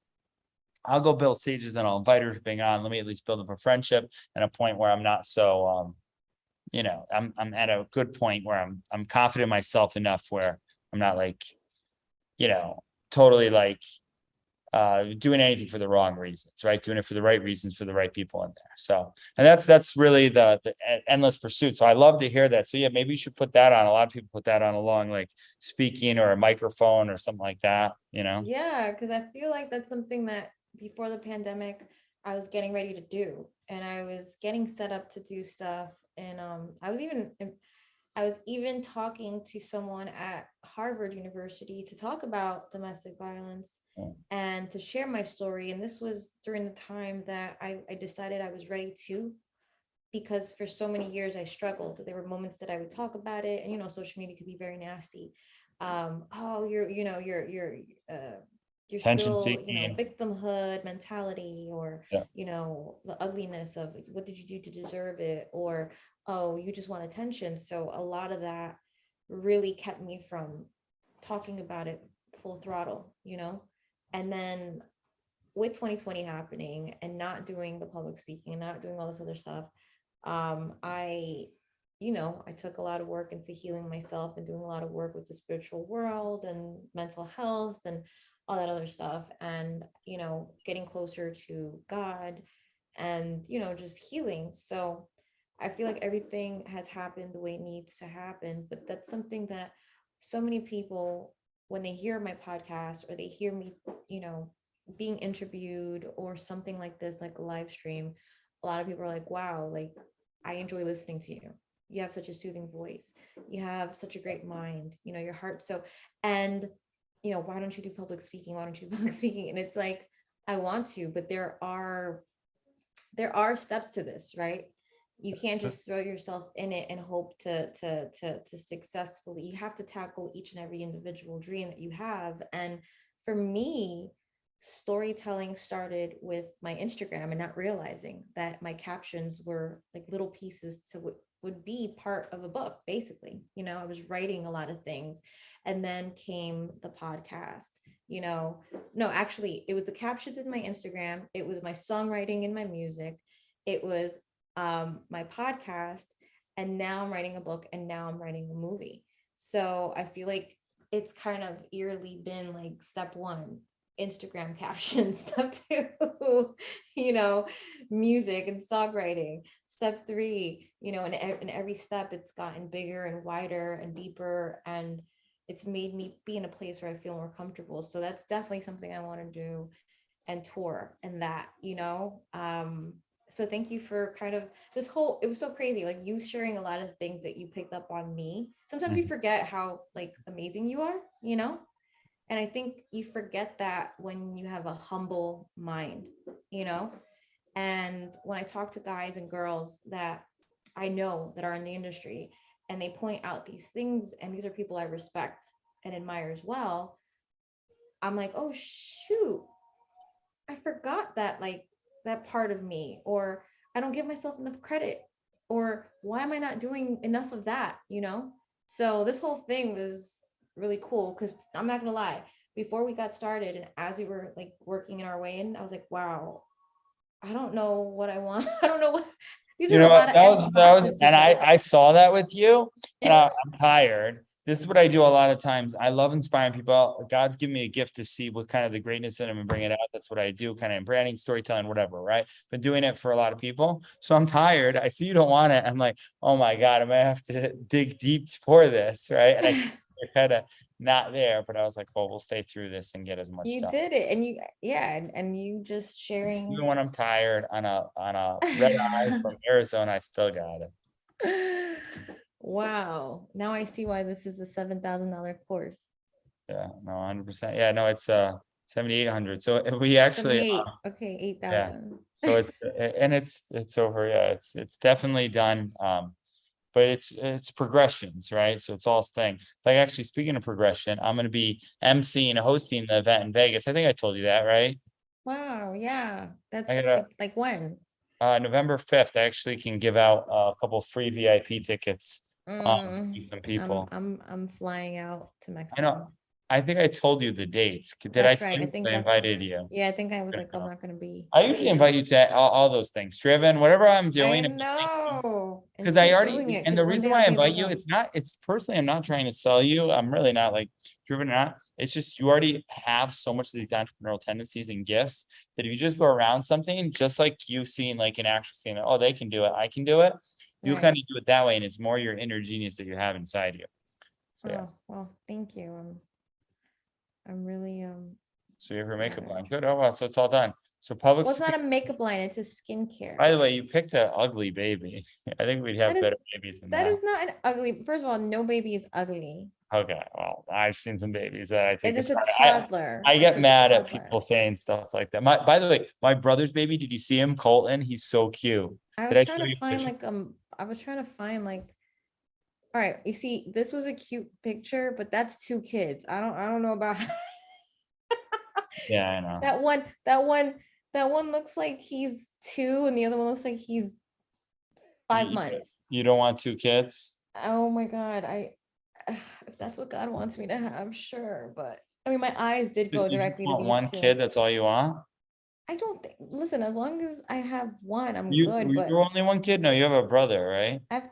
Speaker 1: I'll go build stages and I'll invite her to being on. Let me at least build up a friendship and a point where I'm not so I'm at a good point where I'm confident in myself enough where I'm not like, totally like doing anything for the wrong reasons, right? Doing it for the right reasons, for the right people in there. So, and that's really the endless pursuit. So I love to hear that. So yeah, maybe you should put that on. A lot of people put that on along, like speaking or a microphone or something like that,
Speaker 2: Yeah, because I feel like that's something that before the pandemic I was getting ready to do, and I was getting set up to do stuff. And I was even talking to someone at Harvard University to talk about domestic violence and to share my story. And this was during the time that I decided I was ready to, because for so many years I struggled. There were moments that I would talk about it, and social media could be very nasty. Oh, you're
Speaker 1: Attention
Speaker 2: still,
Speaker 1: seeking.
Speaker 2: victimhood mentality, or
Speaker 1: Yeah.
Speaker 2: the ugliness of what did you do to deserve it, or oh, you just want attention. So a lot of that really kept me from talking about it full throttle. And then with 2020 happening and not doing the public speaking and not doing all this other stuff, I I took a lot of work into healing myself and doing a lot of work with the spiritual world and mental health and all that other stuff. And, getting closer to God and, just healing. So I feel like everything has happened the way it needs to happen. But that's something that so many people, when they hear my podcast or they hear me, being interviewed or something like this, like a live stream, a lot of people are like, wow, like I enjoy listening to you. You have such a soothing voice. You have such a great mind, your heart. So, and, why don't you do public speaking? Why don't you do public speaking? And it's like, I want to, but there are steps to this, right? You can't just throw yourself in it and hope to successfully. You have to tackle each and every individual dream that you have. And for me, storytelling started with my Instagram and not realizing that my captions were like little pieces to what would be part of a book, basically. I was writing a lot of things, and then came the podcast. No, actually, it was the captions in my Instagram, it was my songwriting in my music, it was my podcast, and now I'm writing a book, and now I'm writing a movie. So I feel like it's kind of eerily been like step one, Instagram captions, step two, music and songwriting, step three, and in every step it's gotten bigger and wider and deeper, and it's made me be in a place where I feel more comfortable. So that's definitely something I want to do and tour and that. So thank you for kind of this whole, it was so crazy, like you sharing a lot of things that you picked up on me. Sometimes you forget how like amazing you are, and I think you forget that when you have a humble mind, and when I talk to guys and girls that I know that are in the industry, and they point out these things, and these are people I respect and admire as well, I'm like, oh shoot, I forgot that, like, that part of me, or I don't give myself enough credit, or why am I not doing enough of that, So this whole thing was really cool, because I'm not gonna lie, before we got started and as we were like working in our way in, I was like, wow, I don't know what I want. I don't know what, these are a lot of
Speaker 1: That
Speaker 2: empty boxes
Speaker 1: was,
Speaker 2: to
Speaker 1: and
Speaker 2: fill.
Speaker 1: I saw that with you, and I'm tired. This is what I do a lot of times. I love inspiring people. God's given me a gift to see what kind of the greatness in them and bring it out. That's what I do, kind of in branding, storytelling, whatever, right? Been doing it for a lot of people. So I'm tired. I see you don't want it. I'm like, oh my God, I might have to dig deep for this, right? And I see you're kind of not there, but I was like, well, we'll stay through this and get as much
Speaker 2: You
Speaker 1: done.
Speaker 2: did it, and and you just sharing.
Speaker 1: Even when I'm tired on a red eye from Arizona, I still got it.
Speaker 2: Wow. Now I see why this is a $7,000 course.
Speaker 1: Yeah, no, 100%. Yeah, no, it's 7,800. So we actually
Speaker 2: 78. Okay, 8,000.
Speaker 1: so it's over. Yeah, it's definitely done. But it's progressions, right? So it's all thing. Like actually speaking of progression, I'm gonna be emceeing, hosting the event in Vegas. I think I told you that, right?
Speaker 2: Wow, yeah.
Speaker 1: I
Speaker 2: That's
Speaker 1: gotta
Speaker 2: like when?
Speaker 1: November 5th. I actually can give out a couple free VIP tickets
Speaker 2: Mm,
Speaker 1: to some people.
Speaker 2: I'm flying out to
Speaker 1: I know.
Speaker 2: Mexico.
Speaker 1: I think I told you the dates. Did I
Speaker 2: That's
Speaker 1: tell
Speaker 2: right. I
Speaker 1: you?
Speaker 2: think
Speaker 1: I
Speaker 2: that's what,
Speaker 1: invited you.
Speaker 2: yeah, I think I was like, I'm not gonna be.
Speaker 1: I usually invite you to all those things, driven, whatever I'm
Speaker 2: I
Speaker 1: doing.
Speaker 2: know. And
Speaker 1: Because I
Speaker 2: keep doing
Speaker 1: already,
Speaker 2: it,
Speaker 1: and
Speaker 2: because
Speaker 1: the
Speaker 2: one
Speaker 1: reason
Speaker 2: day I'll
Speaker 1: why I
Speaker 2: be able to
Speaker 1: invite you,
Speaker 2: go.
Speaker 1: it's personally, I'm not trying to sell you. I'm really not like driven or not. It's just you already have so much of these entrepreneurial tendencies and gifts that if you just go around something, just like you seeing like an actress saying, oh, they can do it, I can do it. You kind
Speaker 2: Right.
Speaker 1: of do it that way, and it's more your inner genius that you have inside you. So yeah.
Speaker 2: Oh, well, thank you. I'm really
Speaker 1: So you have your makeup line.
Speaker 2: flattered.
Speaker 1: Good. Oh, wow. So it's all done. So public
Speaker 2: Well, it's not
Speaker 1: speaking.
Speaker 2: a makeup line, it's a skincare.
Speaker 1: By the way, you picked an ugly baby. I think we'd
Speaker 2: That
Speaker 1: have
Speaker 2: is
Speaker 1: better babies than
Speaker 2: that
Speaker 1: that.
Speaker 2: is not an ugly. First of all, no baby is ugly.
Speaker 1: Okay, well, I've seen some babies that I think
Speaker 2: It
Speaker 1: is
Speaker 2: is a
Speaker 1: hard.
Speaker 2: toddler.
Speaker 1: I
Speaker 2: It's
Speaker 1: get
Speaker 2: a
Speaker 1: mad at
Speaker 2: toddler.
Speaker 1: people saying stuff like that. By the way, my brother's baby, did you see him, Colton? He's so cute.
Speaker 2: I
Speaker 1: Did
Speaker 2: was
Speaker 1: I
Speaker 2: trying
Speaker 1: show
Speaker 2: to
Speaker 1: you a
Speaker 2: find
Speaker 1: picture?
Speaker 2: like I was trying to find like, all right, you see, this was a cute picture, but that's two kids. I don't know about
Speaker 1: Yeah, I know.
Speaker 2: that one looks like he's 2 and the other one looks like he's 5
Speaker 1: You,
Speaker 2: months.
Speaker 1: you don't want 2 kids?
Speaker 2: Oh my God. If that's what God wants me to have, sure. But I mean, my eyes did go
Speaker 1: You just
Speaker 2: directly to
Speaker 1: want
Speaker 2: these
Speaker 1: one
Speaker 2: two.
Speaker 1: kid, that's all you want?
Speaker 2: I don't think, listen, as long as I have one, I'm
Speaker 1: You,
Speaker 2: good, but
Speaker 1: you're only one kid? No, you have a brother, right?
Speaker 2: I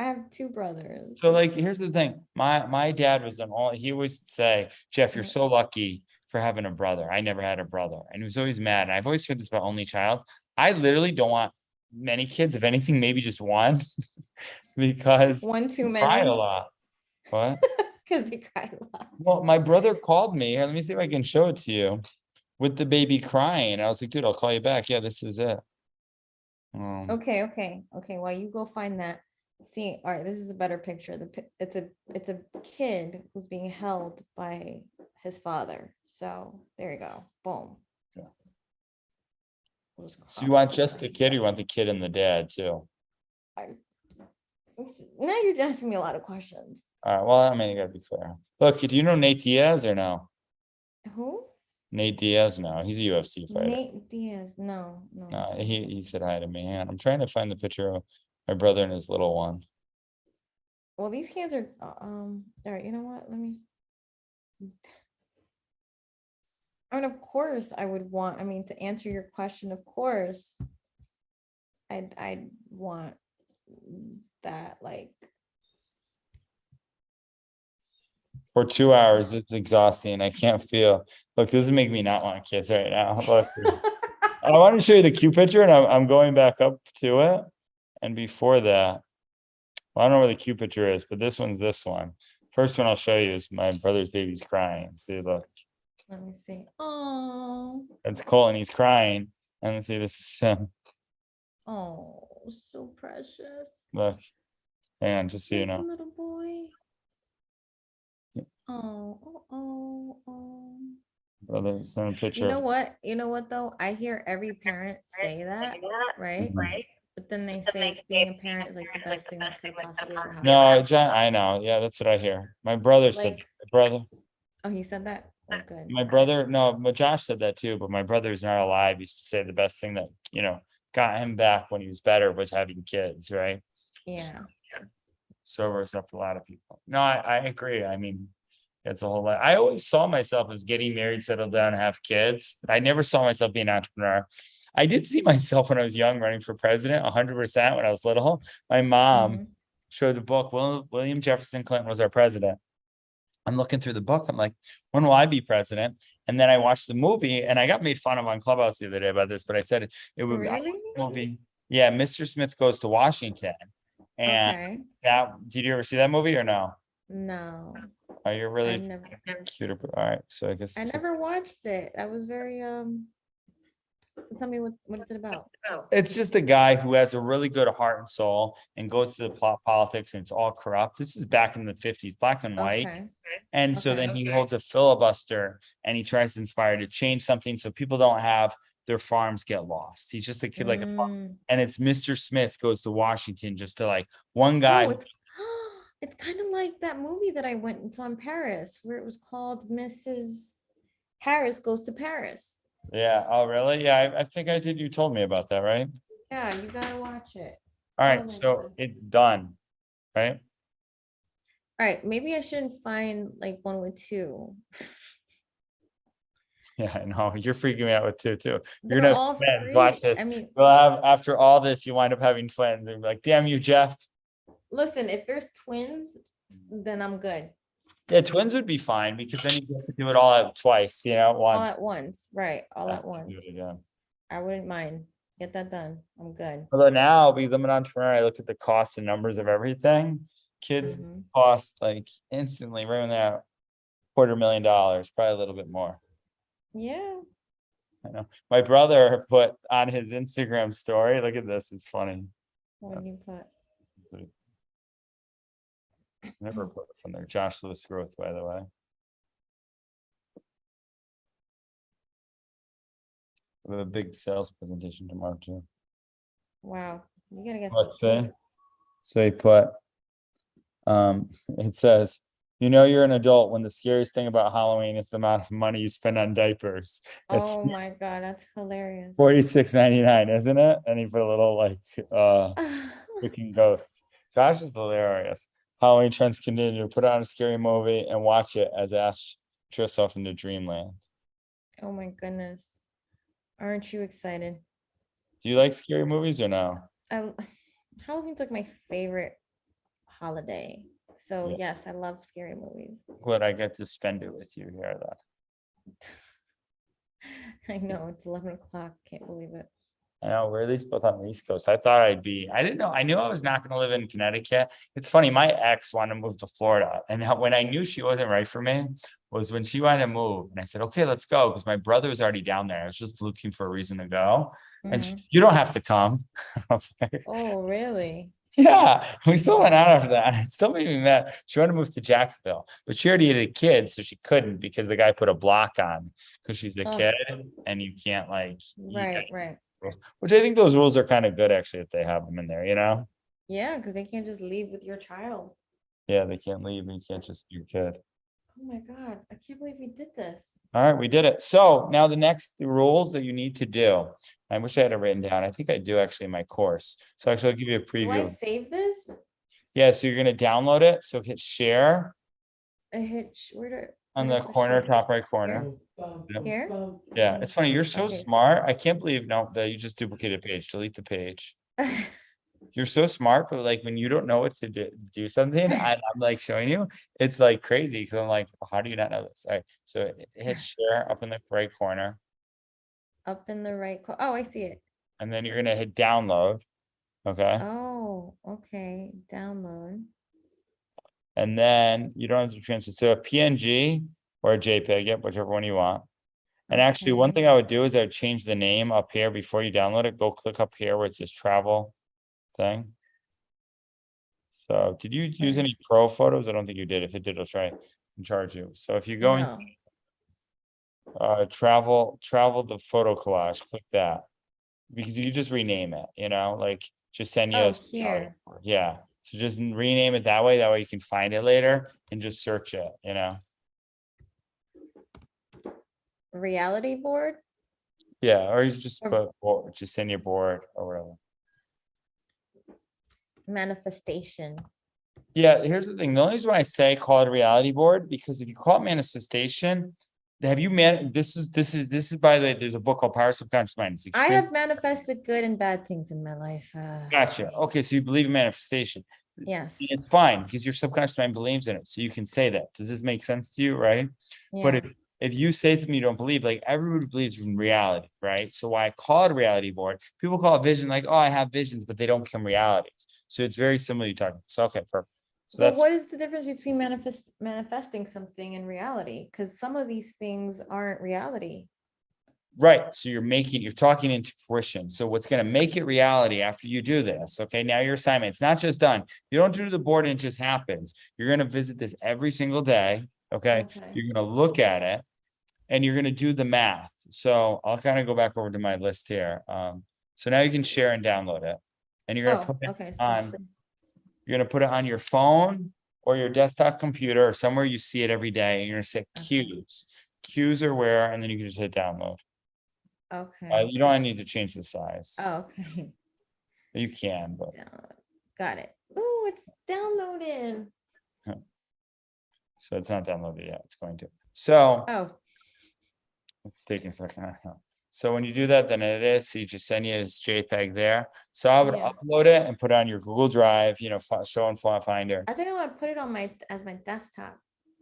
Speaker 2: have two brothers.
Speaker 1: So like, here's the thing, my dad was an all, he always say, Jeff, you're
Speaker 2: Yeah.
Speaker 1: so lucky for having a brother. I never had a brother. And he was always mad. And I've always heard this about only child. I literally don't want many kids, if anything, maybe just one. Because
Speaker 2: One too
Speaker 1: they cry a
Speaker 2: many,
Speaker 1: lot. What?
Speaker 2: because they cry a lot.
Speaker 1: Well, my brother called me. Here, let me see if I can show it to you. With the baby crying. I was like, dude, I'll call you back. Yeah, this is it.
Speaker 2: Okay. While you go find that. See, all right, this is a better picture. It's a kid who's being held by his father. So there you go. Boom.
Speaker 1: Yeah.
Speaker 2: We'll just
Speaker 1: So you
Speaker 2: crop
Speaker 1: want
Speaker 2: it
Speaker 1: just
Speaker 2: over.
Speaker 1: the kid, or you want the kid and the dad too?
Speaker 2: Now you're asking me a lot of questions.
Speaker 1: All right, well, I mean, you gotta be fair. Look, do you know Nate Diaz or no?
Speaker 2: Who?
Speaker 1: Nate Diaz, no, he's a UFC fighter.
Speaker 2: Nate Diaz. No.
Speaker 1: No, he said hi to me. And I'm trying to find the picture of my brother and his little one.
Speaker 2: Well, these kids are all right, you know what? Let me. I mean, of course I would want, I mean, to answer your question, of course, I'd want that, like,
Speaker 1: For 2 hours, it's exhausting. I can't feel. Look, this is making me not want kids right now. Look, I want to show you the cute picture, and I'm going back up to it. And before that, well, I don't know where the cute picture is, but this one's this one. First one I'll show you is my brother's baby's crying. See, look,
Speaker 2: let me see. Oh,
Speaker 1: it's Cole and he's crying. And let's see, this is him.
Speaker 2: oh, so precious.
Speaker 1: Look, and just so you
Speaker 2: It's a
Speaker 1: know.
Speaker 2: little boy.
Speaker 1: Yeah.
Speaker 2: Oh.
Speaker 1: Brother, send a picture.
Speaker 2: You know what though? I hear every parent say that, right?
Speaker 1: Mhm.
Speaker 2: But then they say being a parent is like the best thing that could possibly ever happen.
Speaker 1: No, John, I know. Yeah, that's what I hear. My brother said,
Speaker 2: Like, oh, he said that? Oh, good.
Speaker 1: my brother, no, but Josh said that too, but my brother's not alive. He used to say the best thing that, got him back when he was better was having kids, right?
Speaker 2: Yeah.
Speaker 1: Sobers up a lot of people. No, I agree. I mean, it's a whole lot. I always saw myself as getting married, settle down, and have kids. I never saw myself being an entrepreneur. I did see myself when I was young running for president 100% when I was little. My mom
Speaker 2: Mhm.
Speaker 1: showed the book. William Jefferson Clinton was our president. I'm looking through the book. I'm like, when will I be president? And then I watched the movie, and I got made fun of on Clubhouse the other day about this, but I said it would
Speaker 2: Really?
Speaker 1: movie. Yeah, Mr. Smith Goes to Washington. And
Speaker 2: Okay.
Speaker 1: did you ever see that movie or no?
Speaker 2: No,
Speaker 1: Oh, you're
Speaker 2: I
Speaker 1: really
Speaker 2: never
Speaker 1: cute. All right, so I guess
Speaker 2: I never watched it. I was very so tell me what is it about?
Speaker 1: it's just a guy who has a really good heart and soul and goes to the politics, and it's all corrupt. This is back in the 50s, black and white.
Speaker 2: Okay.
Speaker 1: And so then he holds a filibuster and he tries to inspire to change something so people don't have their farms get lost. He's just a kid like a
Speaker 2: Mm.
Speaker 1: and it's Mr. Smith Goes to Washington, just to like one guy.
Speaker 2: Oh, it's kind of like that movie that I went and saw in Paris where it was called Mrs. Harris Goes to Paris.
Speaker 1: Yeah. Oh, really? Yeah, I think I did. You told me about that, right?
Speaker 2: Yeah, you gotta watch it.
Speaker 1: All
Speaker 2: Oh
Speaker 1: right,
Speaker 2: my
Speaker 1: so
Speaker 2: God.
Speaker 1: it's done, right?
Speaker 2: All right, maybe I shouldn't find like one with two.
Speaker 1: Yeah, I know. You're freaking me out with two, too. You're
Speaker 2: They're
Speaker 1: gonna
Speaker 2: all
Speaker 1: have twins.
Speaker 2: free.
Speaker 1: Watch this.
Speaker 2: I mean,
Speaker 1: You'll have, after all this, you wind up having twins and be like, damn you, Jeff.
Speaker 2: listen, if there's twins, then I'm good.
Speaker 1: Yeah, twins would be fine because then you get to do it all at twice, at
Speaker 2: All
Speaker 1: once.
Speaker 2: at once, right? All
Speaker 1: Yeah,
Speaker 2: at
Speaker 1: do
Speaker 2: once.
Speaker 1: it again.
Speaker 2: I wouldn't mind. Get that done. I'm good.
Speaker 1: Although now, because I'm an entrepreneur, I look at the cost and numbers of everything. Kids
Speaker 2: Mhm.
Speaker 1: cost like instantly right now $250,000, probably a little bit more.
Speaker 2: Yeah.
Speaker 1: I know. My brother put on his Instagram story. Look at this. It's funny.
Speaker 2: What do you put?
Speaker 1: Never put it from there. Josh Lewis Growth, by the way. We have a big sales presentation tomorrow too.
Speaker 2: Wow. You gotta get
Speaker 1: Let's
Speaker 2: some
Speaker 1: see. So he put, it says, you're an adult when the scariest thing about Halloween is the amount of money you spend on diapers. It's
Speaker 2: Oh my God, that's hilarious.
Speaker 1: $46.99, isn't it? And he put a little like freaking ghost. Josh is hilarious. Halloween trends continue. Put on a scary movie and watch it as Ash drifts off into dreamland.
Speaker 2: Oh my goodness. Aren't you excited?
Speaker 1: Do you like scary movies or no?
Speaker 2: Halloween's like my favorite holiday. So
Speaker 1: Yeah.
Speaker 2: yes, I love scary movies.
Speaker 1: Glad I get to spend it with you here though.
Speaker 2: I know it's 11 o'clock. Can't believe it.
Speaker 1: I know we're at least both on the East Coast. I thought I didn't know. I knew I was not going to live in Connecticut. It's funny. My ex wanted to move to Florida. And when I knew she wasn't right for me was when she wanted to move. And I said, okay, let's go. Because my brother was already down there. I was just looking for a reason to go. And
Speaker 2: Mhm.
Speaker 1: you don't have to come. I was like,
Speaker 2: Oh, really?
Speaker 1: yeah, we still went out after that. It still made me mad. She wanted to move to Jacksonville, but she already had a kid, so she couldn't because the guy put a block on because she's a
Speaker 2: Ugh.
Speaker 1: kid and you can't
Speaker 2: Right.
Speaker 1: which I think those rules are kind of good actually if they have them in there,
Speaker 2: Yeah, because they can't just leave with your child.
Speaker 1: Yeah, they can't leave and you can't just be your kid.
Speaker 2: Oh my God, I can't believe we did this.
Speaker 1: All right, we did it. So now the rules that you need to do. I wish I had it written down. I think I do actually in my course. So actually I'll give you a
Speaker 2: Do I
Speaker 1: preview.
Speaker 2: save this?
Speaker 1: Yeah, so you're gonna download it. So hit share
Speaker 2: I hit where
Speaker 1: on
Speaker 2: do
Speaker 1: the corner,
Speaker 2: share?
Speaker 1: top right corner. Yep.
Speaker 2: Here?
Speaker 1: Yeah, it's funny. You're so
Speaker 2: Okay,
Speaker 1: smart. I can't believe that you just duplicated a page. Delete the page. You're so smart, but like when you don't know what to do something, I'm like showing you, it's like crazy because I'm like, how do you not know this? All right, so hit share up in the right corner,
Speaker 2: Up in the right corner. Oh, I see it.
Speaker 1: and then you're gonna hit download. Okay,
Speaker 2: Oh, okay. Download.
Speaker 1: and then you don't have to transfer. So a PNG or a JPEG, yep, whichever one you want. And actually, one
Speaker 2: Okay.
Speaker 1: thing I would do is I would change the name up here before you download it. Go click up here where it says travel thing. So did you use any pro photos? I don't think you did. If it did, I'll try and charge you. So if you go in
Speaker 2: No.
Speaker 1: travel the photo collage, click that. Because you just rename it, like Jessenia.
Speaker 2: Oh, here.
Speaker 1: Yeah. So just rename it that way. That way you can find it later and just search it,
Speaker 2: Reality board.
Speaker 1: Yeah, or you just
Speaker 2: Or-
Speaker 1: put Jessenia board or whatever.
Speaker 2: Manifestation.
Speaker 1: Yeah, here's the thing. The only reason why I say call it a reality board, because if you call it manifestation, this is by the way, there's a book called Power of Subconscious Mind. It's
Speaker 2: I
Speaker 1: extreme-
Speaker 2: have manifested good and bad things in my life.
Speaker 1: Gotcha. Okay, so you believe in manifestation.
Speaker 2: Yes.
Speaker 1: It's fine because your subconscious mind believes in it. So you can say that. Does this make sense to you? Right. But
Speaker 2: Yeah.
Speaker 1: if you say something you don't believe, like everybody believes in reality, right? So why I call it a reality board? People call it vision, like, oh, I have visions, but they don't become realities. So it's very similar to talking. So okay, perfect. So
Speaker 2: But
Speaker 1: that's
Speaker 2: what is the difference between manifesting something and reality? Because some of these things aren't reality.
Speaker 1: right. So you're talking into fruition. So what's going to make it reality after you do this? Okay, now your assignment, it's not just done. You don't do the board and it just happens. You're going to visit this every single day. Okay.
Speaker 2: Okay.
Speaker 1: You're going to look at it and you're going to do the math. So I'll kind of go back over to my list here. So now you can share and download it. And you're going to
Speaker 2: Oh,
Speaker 1: put it
Speaker 2: okay. So
Speaker 1: on, you're going to put it on your phone or your desktop computer or somewhere you see it every day. And you're going to say
Speaker 2: Okay.
Speaker 1: cues. Cues are where, and then you can just hit download.
Speaker 2: okay.
Speaker 1: You don't need to change the size.
Speaker 2: Oh, okay.
Speaker 1: You can, but
Speaker 2: Download. Got it. Oh, it's downloaded.
Speaker 1: so it's not downloaded yet. It's going to. So
Speaker 2: Oh,
Speaker 1: it's taking a second. So when you do that, then it is, see Jessenia's JPEG there. So I would
Speaker 2: Yeah.
Speaker 1: upload it and put it on your Google Drive, show and finder.
Speaker 2: I think I want to put it on as my desktop.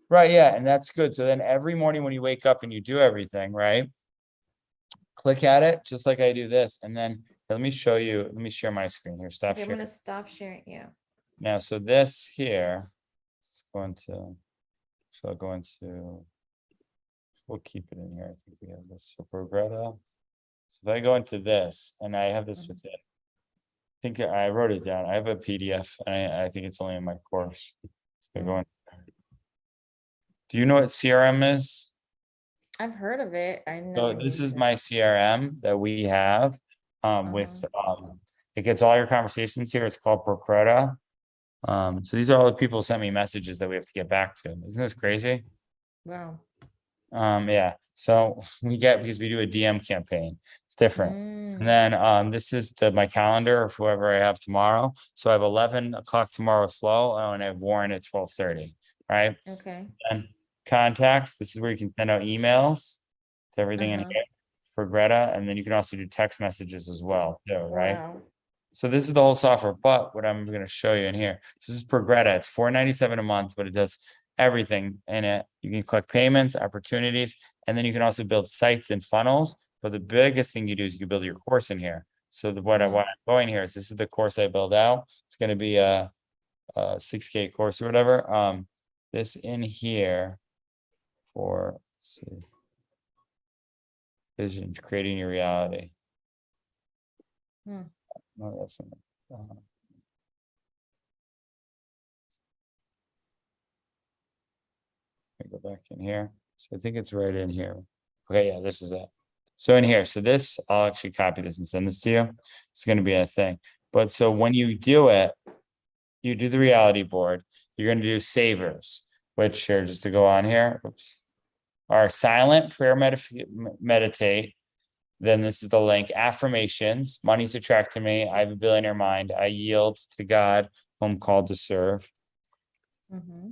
Speaker 1: Right, yeah, and that's good. So then every morning when you wake up and you do everything, right? Click at it, just like I do this. And then let me show you, let me share my screen here. Stop
Speaker 2: Okay, I'm
Speaker 1: sharing.
Speaker 2: gonna stop sharing. Yeah.
Speaker 1: Now, so this here, it's going to, so I'll go into, we'll keep it in here. I think we have this for Greta. So if I go into this and I have this with it, I think I wrote it down. I have a PDF and I think it's only in my course. So go in. Do you know what CRM is?
Speaker 2: I've heard of it. I
Speaker 1: So
Speaker 2: know.
Speaker 1: this is my CRM that we have with it gets all your conversations here. It's called Procreta. So these are all the people who sent me messages that we have to get back to. Isn't this crazy?
Speaker 2: Wow.
Speaker 1: Yeah. So we get, because we do a DM campaign. It's different. And then this is my calendar of whoever I have tomorrow. So I have 11 o'clock tomorrow with Flo and I have Warren at 12:30. Right.
Speaker 2: Okay.
Speaker 1: And contacts. This is where you can send out emails to everything in
Speaker 2: Uh-huh.
Speaker 1: here Progretta, and then you can also do text messages as well, too, right?
Speaker 2: Wow.
Speaker 1: So this is the whole software, but what I'm going to show you in here, this is Progretta. It's $4.97 a month, but it does everything in it. You can collect payments, opportunities, and then you can also build sites and funnels. But the biggest thing you do is you build your course in here. So what I'm going here is this is the course I build out. It's going to be a 6K course or whatever. This in here for, let's see, vision, creating your reality.
Speaker 2: Hmm.
Speaker 1: No, that's not. Let me go back in here. So I think it's right in here. Okay, yeah, this is it. So in here, so this, I'll actually copy this and send this to you. It's going to be a thing. But so when you do it, you do the reality board, you're going to do savers, which here, just to go on here, oops, are silent prayer meditate. Then this is the link, affirmations, money's attracted to me. I have a billionaire mind. I yield to God, whom I'm called to serve.
Speaker 2: Mhm.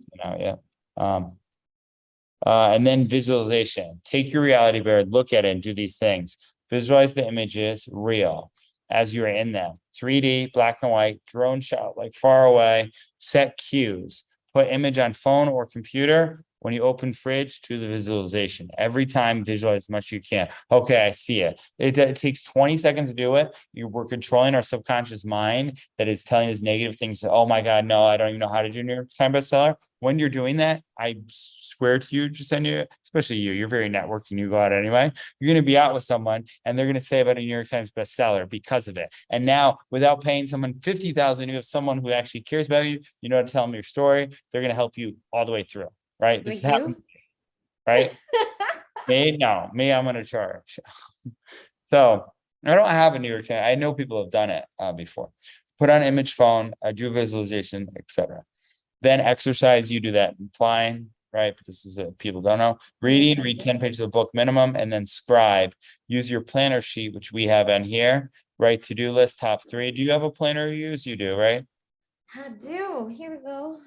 Speaker 1: And then visualization. Take your reality board, look at it, and do these things. Visualize the images real as you're in them. 3D, black and white, drone shot, like far away, set cues. Put image on phone or computer. When you open fridge, do the visualization. Every time, visualize as much as you can. Okay, I see it. It takes 20 seconds to do it. We're controlling our subconscious mind that is telling us negative things. Oh my God, no, I don't even know how to do New York Times bestseller. When you're doing that, I swear to you, Jessenia, especially you're very networked and you go out anyway. You're going to be out with someone and they're going to say about a New York Times bestseller because of it. And now, without paying someone $50,000, you have someone who actually cares about you. You know how to tell them your story. They're going to help you all the way through. Right? This
Speaker 2: Like
Speaker 1: is happening, right? Me, I'm gonna charge. So I don't have a New York Times. I know people have done it before. Put on image phone, do visualization, etc. Then exercise, you do that in flying, right? But this is people don't know. Reading, read 10 pages of the book minimum, and then scribe. Use your planner sheet, which we have on here, right? To-do list, top 3. Do you have a planner you use? You do, right?
Speaker 2: I do. Here we go.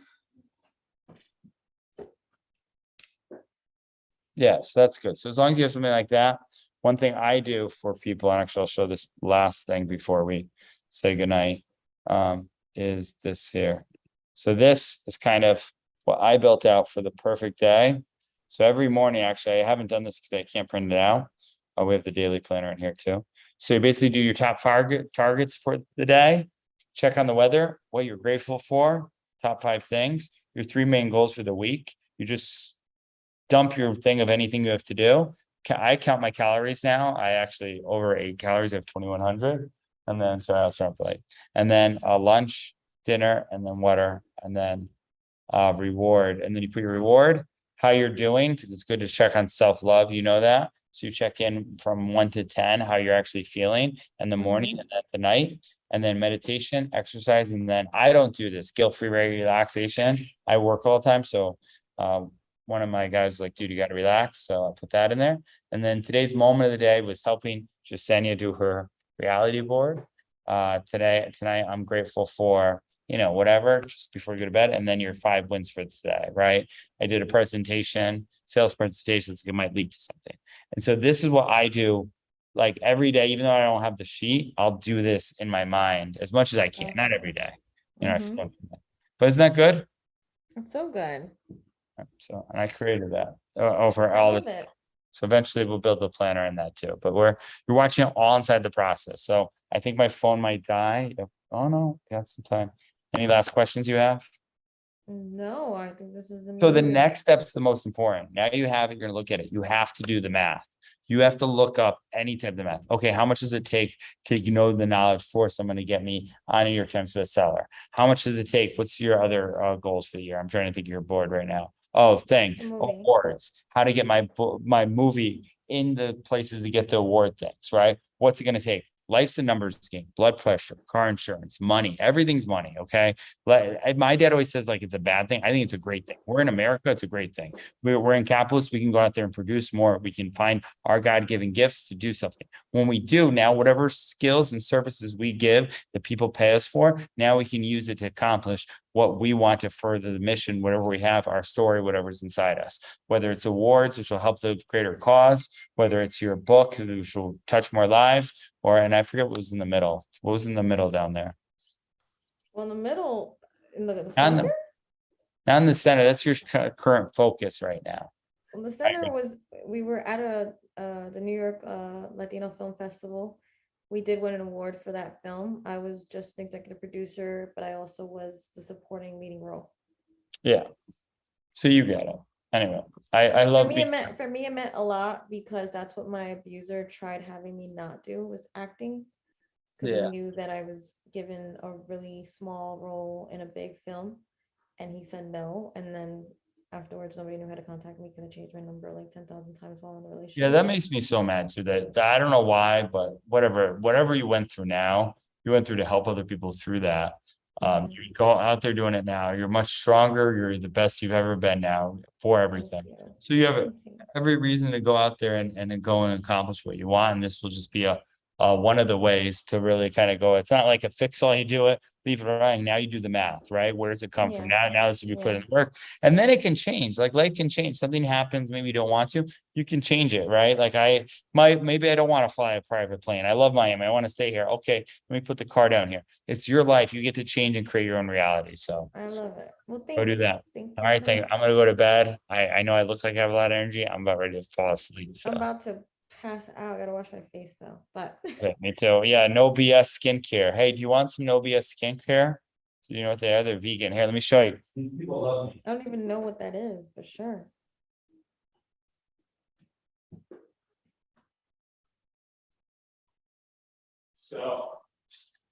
Speaker 1: Yeah, so that's good. So as long as you have something like that, one thing I do for people, and actually I'll show this last thing before we say goodnight, is this here. So this is kind of what I built out for the perfect day. So every morning, actually, I haven't done this because I can't print it out. We have the daily planner in here too. So you basically do your top targets for the day, check on the weather, what you're grateful for, top 5 things, your 3 main goals for the week. You just dump your thing of anything you have to do. I count my calories now. I actually overate calories. I have 2,100. And then, sorry, I'll start with late. And then lunch, dinner, and then water, and then reward. And then you put your reward, how you're doing, because it's good to check on self-love. You know that. So you check in from 1 to 10, how you're actually feeling in the morning and at the night. And then meditation, exercise. And then I don't do this guilt-free relaxation. I work all the time. So one of my guys was like, dude, you got to relax. So I put that in there. And then today's moment of the day was helping Jessenia do her reality board. Tonight, I'm grateful for, whatever, just before you go to bed. And then your 5 wins for today, right? I did a presentation, sales presentations, it might lead to something. And so this is what I do like every day, even though I don't have the sheet, I'll do this in my mind as much as I can, not every day. But isn't that good?
Speaker 2: It's so good.
Speaker 1: So, and I created that over all this. So eventually we'll build a planner in that too, but you're watching it all inside the process. So I think my phone might die. Oh no, got some time. Any last questions you have?
Speaker 2: No, I think this is
Speaker 1: So the
Speaker 2: amazing.
Speaker 1: next step's the most important. Now you have it, you're gonna look at it. You have to do the math. You have to look up any type of math. Okay, how much does it take to the knowledge for someone to get me on a New York Times bestseller? How much does it take? What's your other goals for the year? I'm trying to think of your board right now. Oh, awards. How to get my movie in the places to get the award things, right? What's it going to take? Life's a numbers game. Blood pressure, car insurance, money. Everything's money. Okay. My dad always says like it's a bad thing. I think it's a great thing. We're in America. It's a great thing. We're in capitalists. We can go out there and produce more. We can find our God-given gifts to do something. When we do now, whatever skills and services we give that people pay us for, now we can use it to accomplish what we want to further the mission, whatever we have, our story, whatever's inside us. Whether it's awards, which will help the greater cause, whether it's your book, which will touch more lives, and I forget what was in the middle. What was in the middle down there?
Speaker 2: Well, in the middle, in the
Speaker 1: Not in
Speaker 2: center,
Speaker 1: the, not in the center. That's your current focus right now.
Speaker 2: well, the center was, we were at the New York Latino Film Festival. We did win an award for that film. I was just an executive producer, but I also was the supporting leading role.
Speaker 1: Yeah. So you get it. Anyway, I love
Speaker 2: For me, it meant a lot because that's what my abuser tried having me not do, was acting. Because he knew that I was given a really small role in a big film, and he said no. And then afterwards, nobody knew how to contact me because I changed my number like 10,000 times while in a relationship.
Speaker 1: Yeah, that makes me so mad too. That I don't know why, but whatever you went through now, you went through to help other people through that. You go out there doing it now. You're much stronger. You're the best you've ever been now for everything. So you have every reason to go out there and go and accomplish what you want. And this will just be one of the ways to really kind of go. It's not like a fix all, you do it, leave it running. Now you do the math, right? Where does it come from? Now this will be put in work, and then it can change. Like life can change. Something happens, maybe you don't want to, you can change it, right? Like maybe I don't want to fly a private plane. I love Miami. I want to stay here. Okay, let me put the car down here. It's your life. You get to change and create your own reality. So
Speaker 2: I love it. Well, thank
Speaker 1: go
Speaker 2: you.
Speaker 1: do that.
Speaker 2: Thank
Speaker 1: All
Speaker 2: you
Speaker 1: right,
Speaker 2: so
Speaker 1: thank you.
Speaker 2: much.
Speaker 1: I'm gonna go to bed. I know I look like I have a lot of energy. I'm about ready to fall asleep. So
Speaker 2: I'm about to pass out. I gotta wash my face though, but
Speaker 1: okay, me too. Yeah, no BS skincare. Hey, do you want some no BS skincare? So you know what they are? They're vegan. Here, let me show you. These people love me.
Speaker 2: I don't even know what that is, but sure.
Speaker 1: So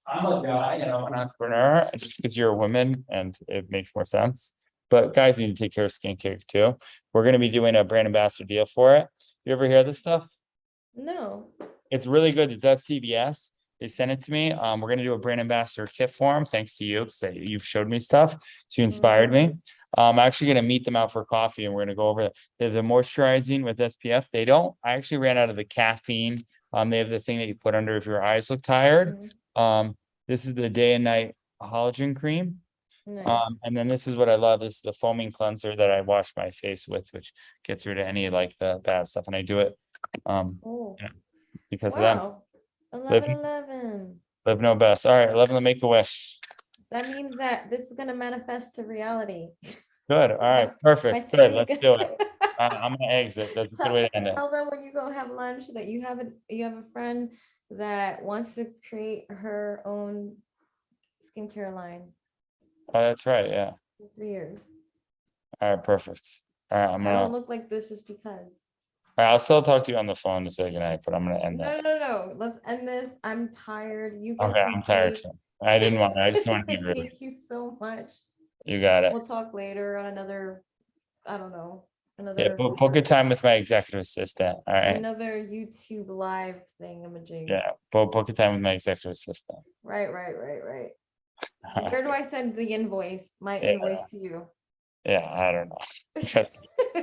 Speaker 1: I'm a guy, an entrepreneur, just because you're a woman and it makes more sense. But guys need to take care of skincare too. We're going to be doing a brand ambassador deal for it. You ever hear this stuff?
Speaker 2: No.
Speaker 1: It's really good. It's at CVS. They sent it to me. We're going to do a brand ambassador kit for them, thanks to you, because you've showed me stuff. So you inspired me. I'm actually going to meet them out for coffee and we're going to go over it. They have the moisturizing with SPF. I actually ran out of the caffeine. They have the thing that you put under if your eyes look tired. This is the day and night collagen cream.
Speaker 2: Nice.
Speaker 1: And then this is what I love. This is the foaming cleanser that I wash my face with, which gets rid of any like the bad stuff. And I do it because of that.
Speaker 2: Wow. 11.
Speaker 1: Live no best. All right, 11 to make a wish.
Speaker 2: That means that this is gonna manifest to reality.
Speaker 1: Good. All right, perfect. Good. Let's do it. I'm gonna exit. That's a good way to end it.
Speaker 2: Tell them when you go have lunch that you have a friend that wants to create her own skincare line.
Speaker 1: Oh, that's right. Yeah.
Speaker 2: In 3 years.
Speaker 1: All right, perfect. All right,
Speaker 2: I don't look like this just because.
Speaker 1: All right, I'll still talk to you on the phone to say goodnight, but I'm gonna end this.
Speaker 2: No. Let's end this. I'm tired. You get
Speaker 1: Okay,
Speaker 2: some
Speaker 1: I'm tired
Speaker 2: sleep.
Speaker 1: too. I didn't want. I just want to be rude.
Speaker 2: Thank you so much.
Speaker 1: You got it.
Speaker 2: We'll talk later on another, I don't know,
Speaker 1: Yeah, book a time with my executive assistant. All right.
Speaker 2: another YouTube live thing.
Speaker 1: Yeah, book a time with my executive assistant.
Speaker 2: Right. So where do I send the invoice? My invoice to you.
Speaker 1: Yeah, I don't know.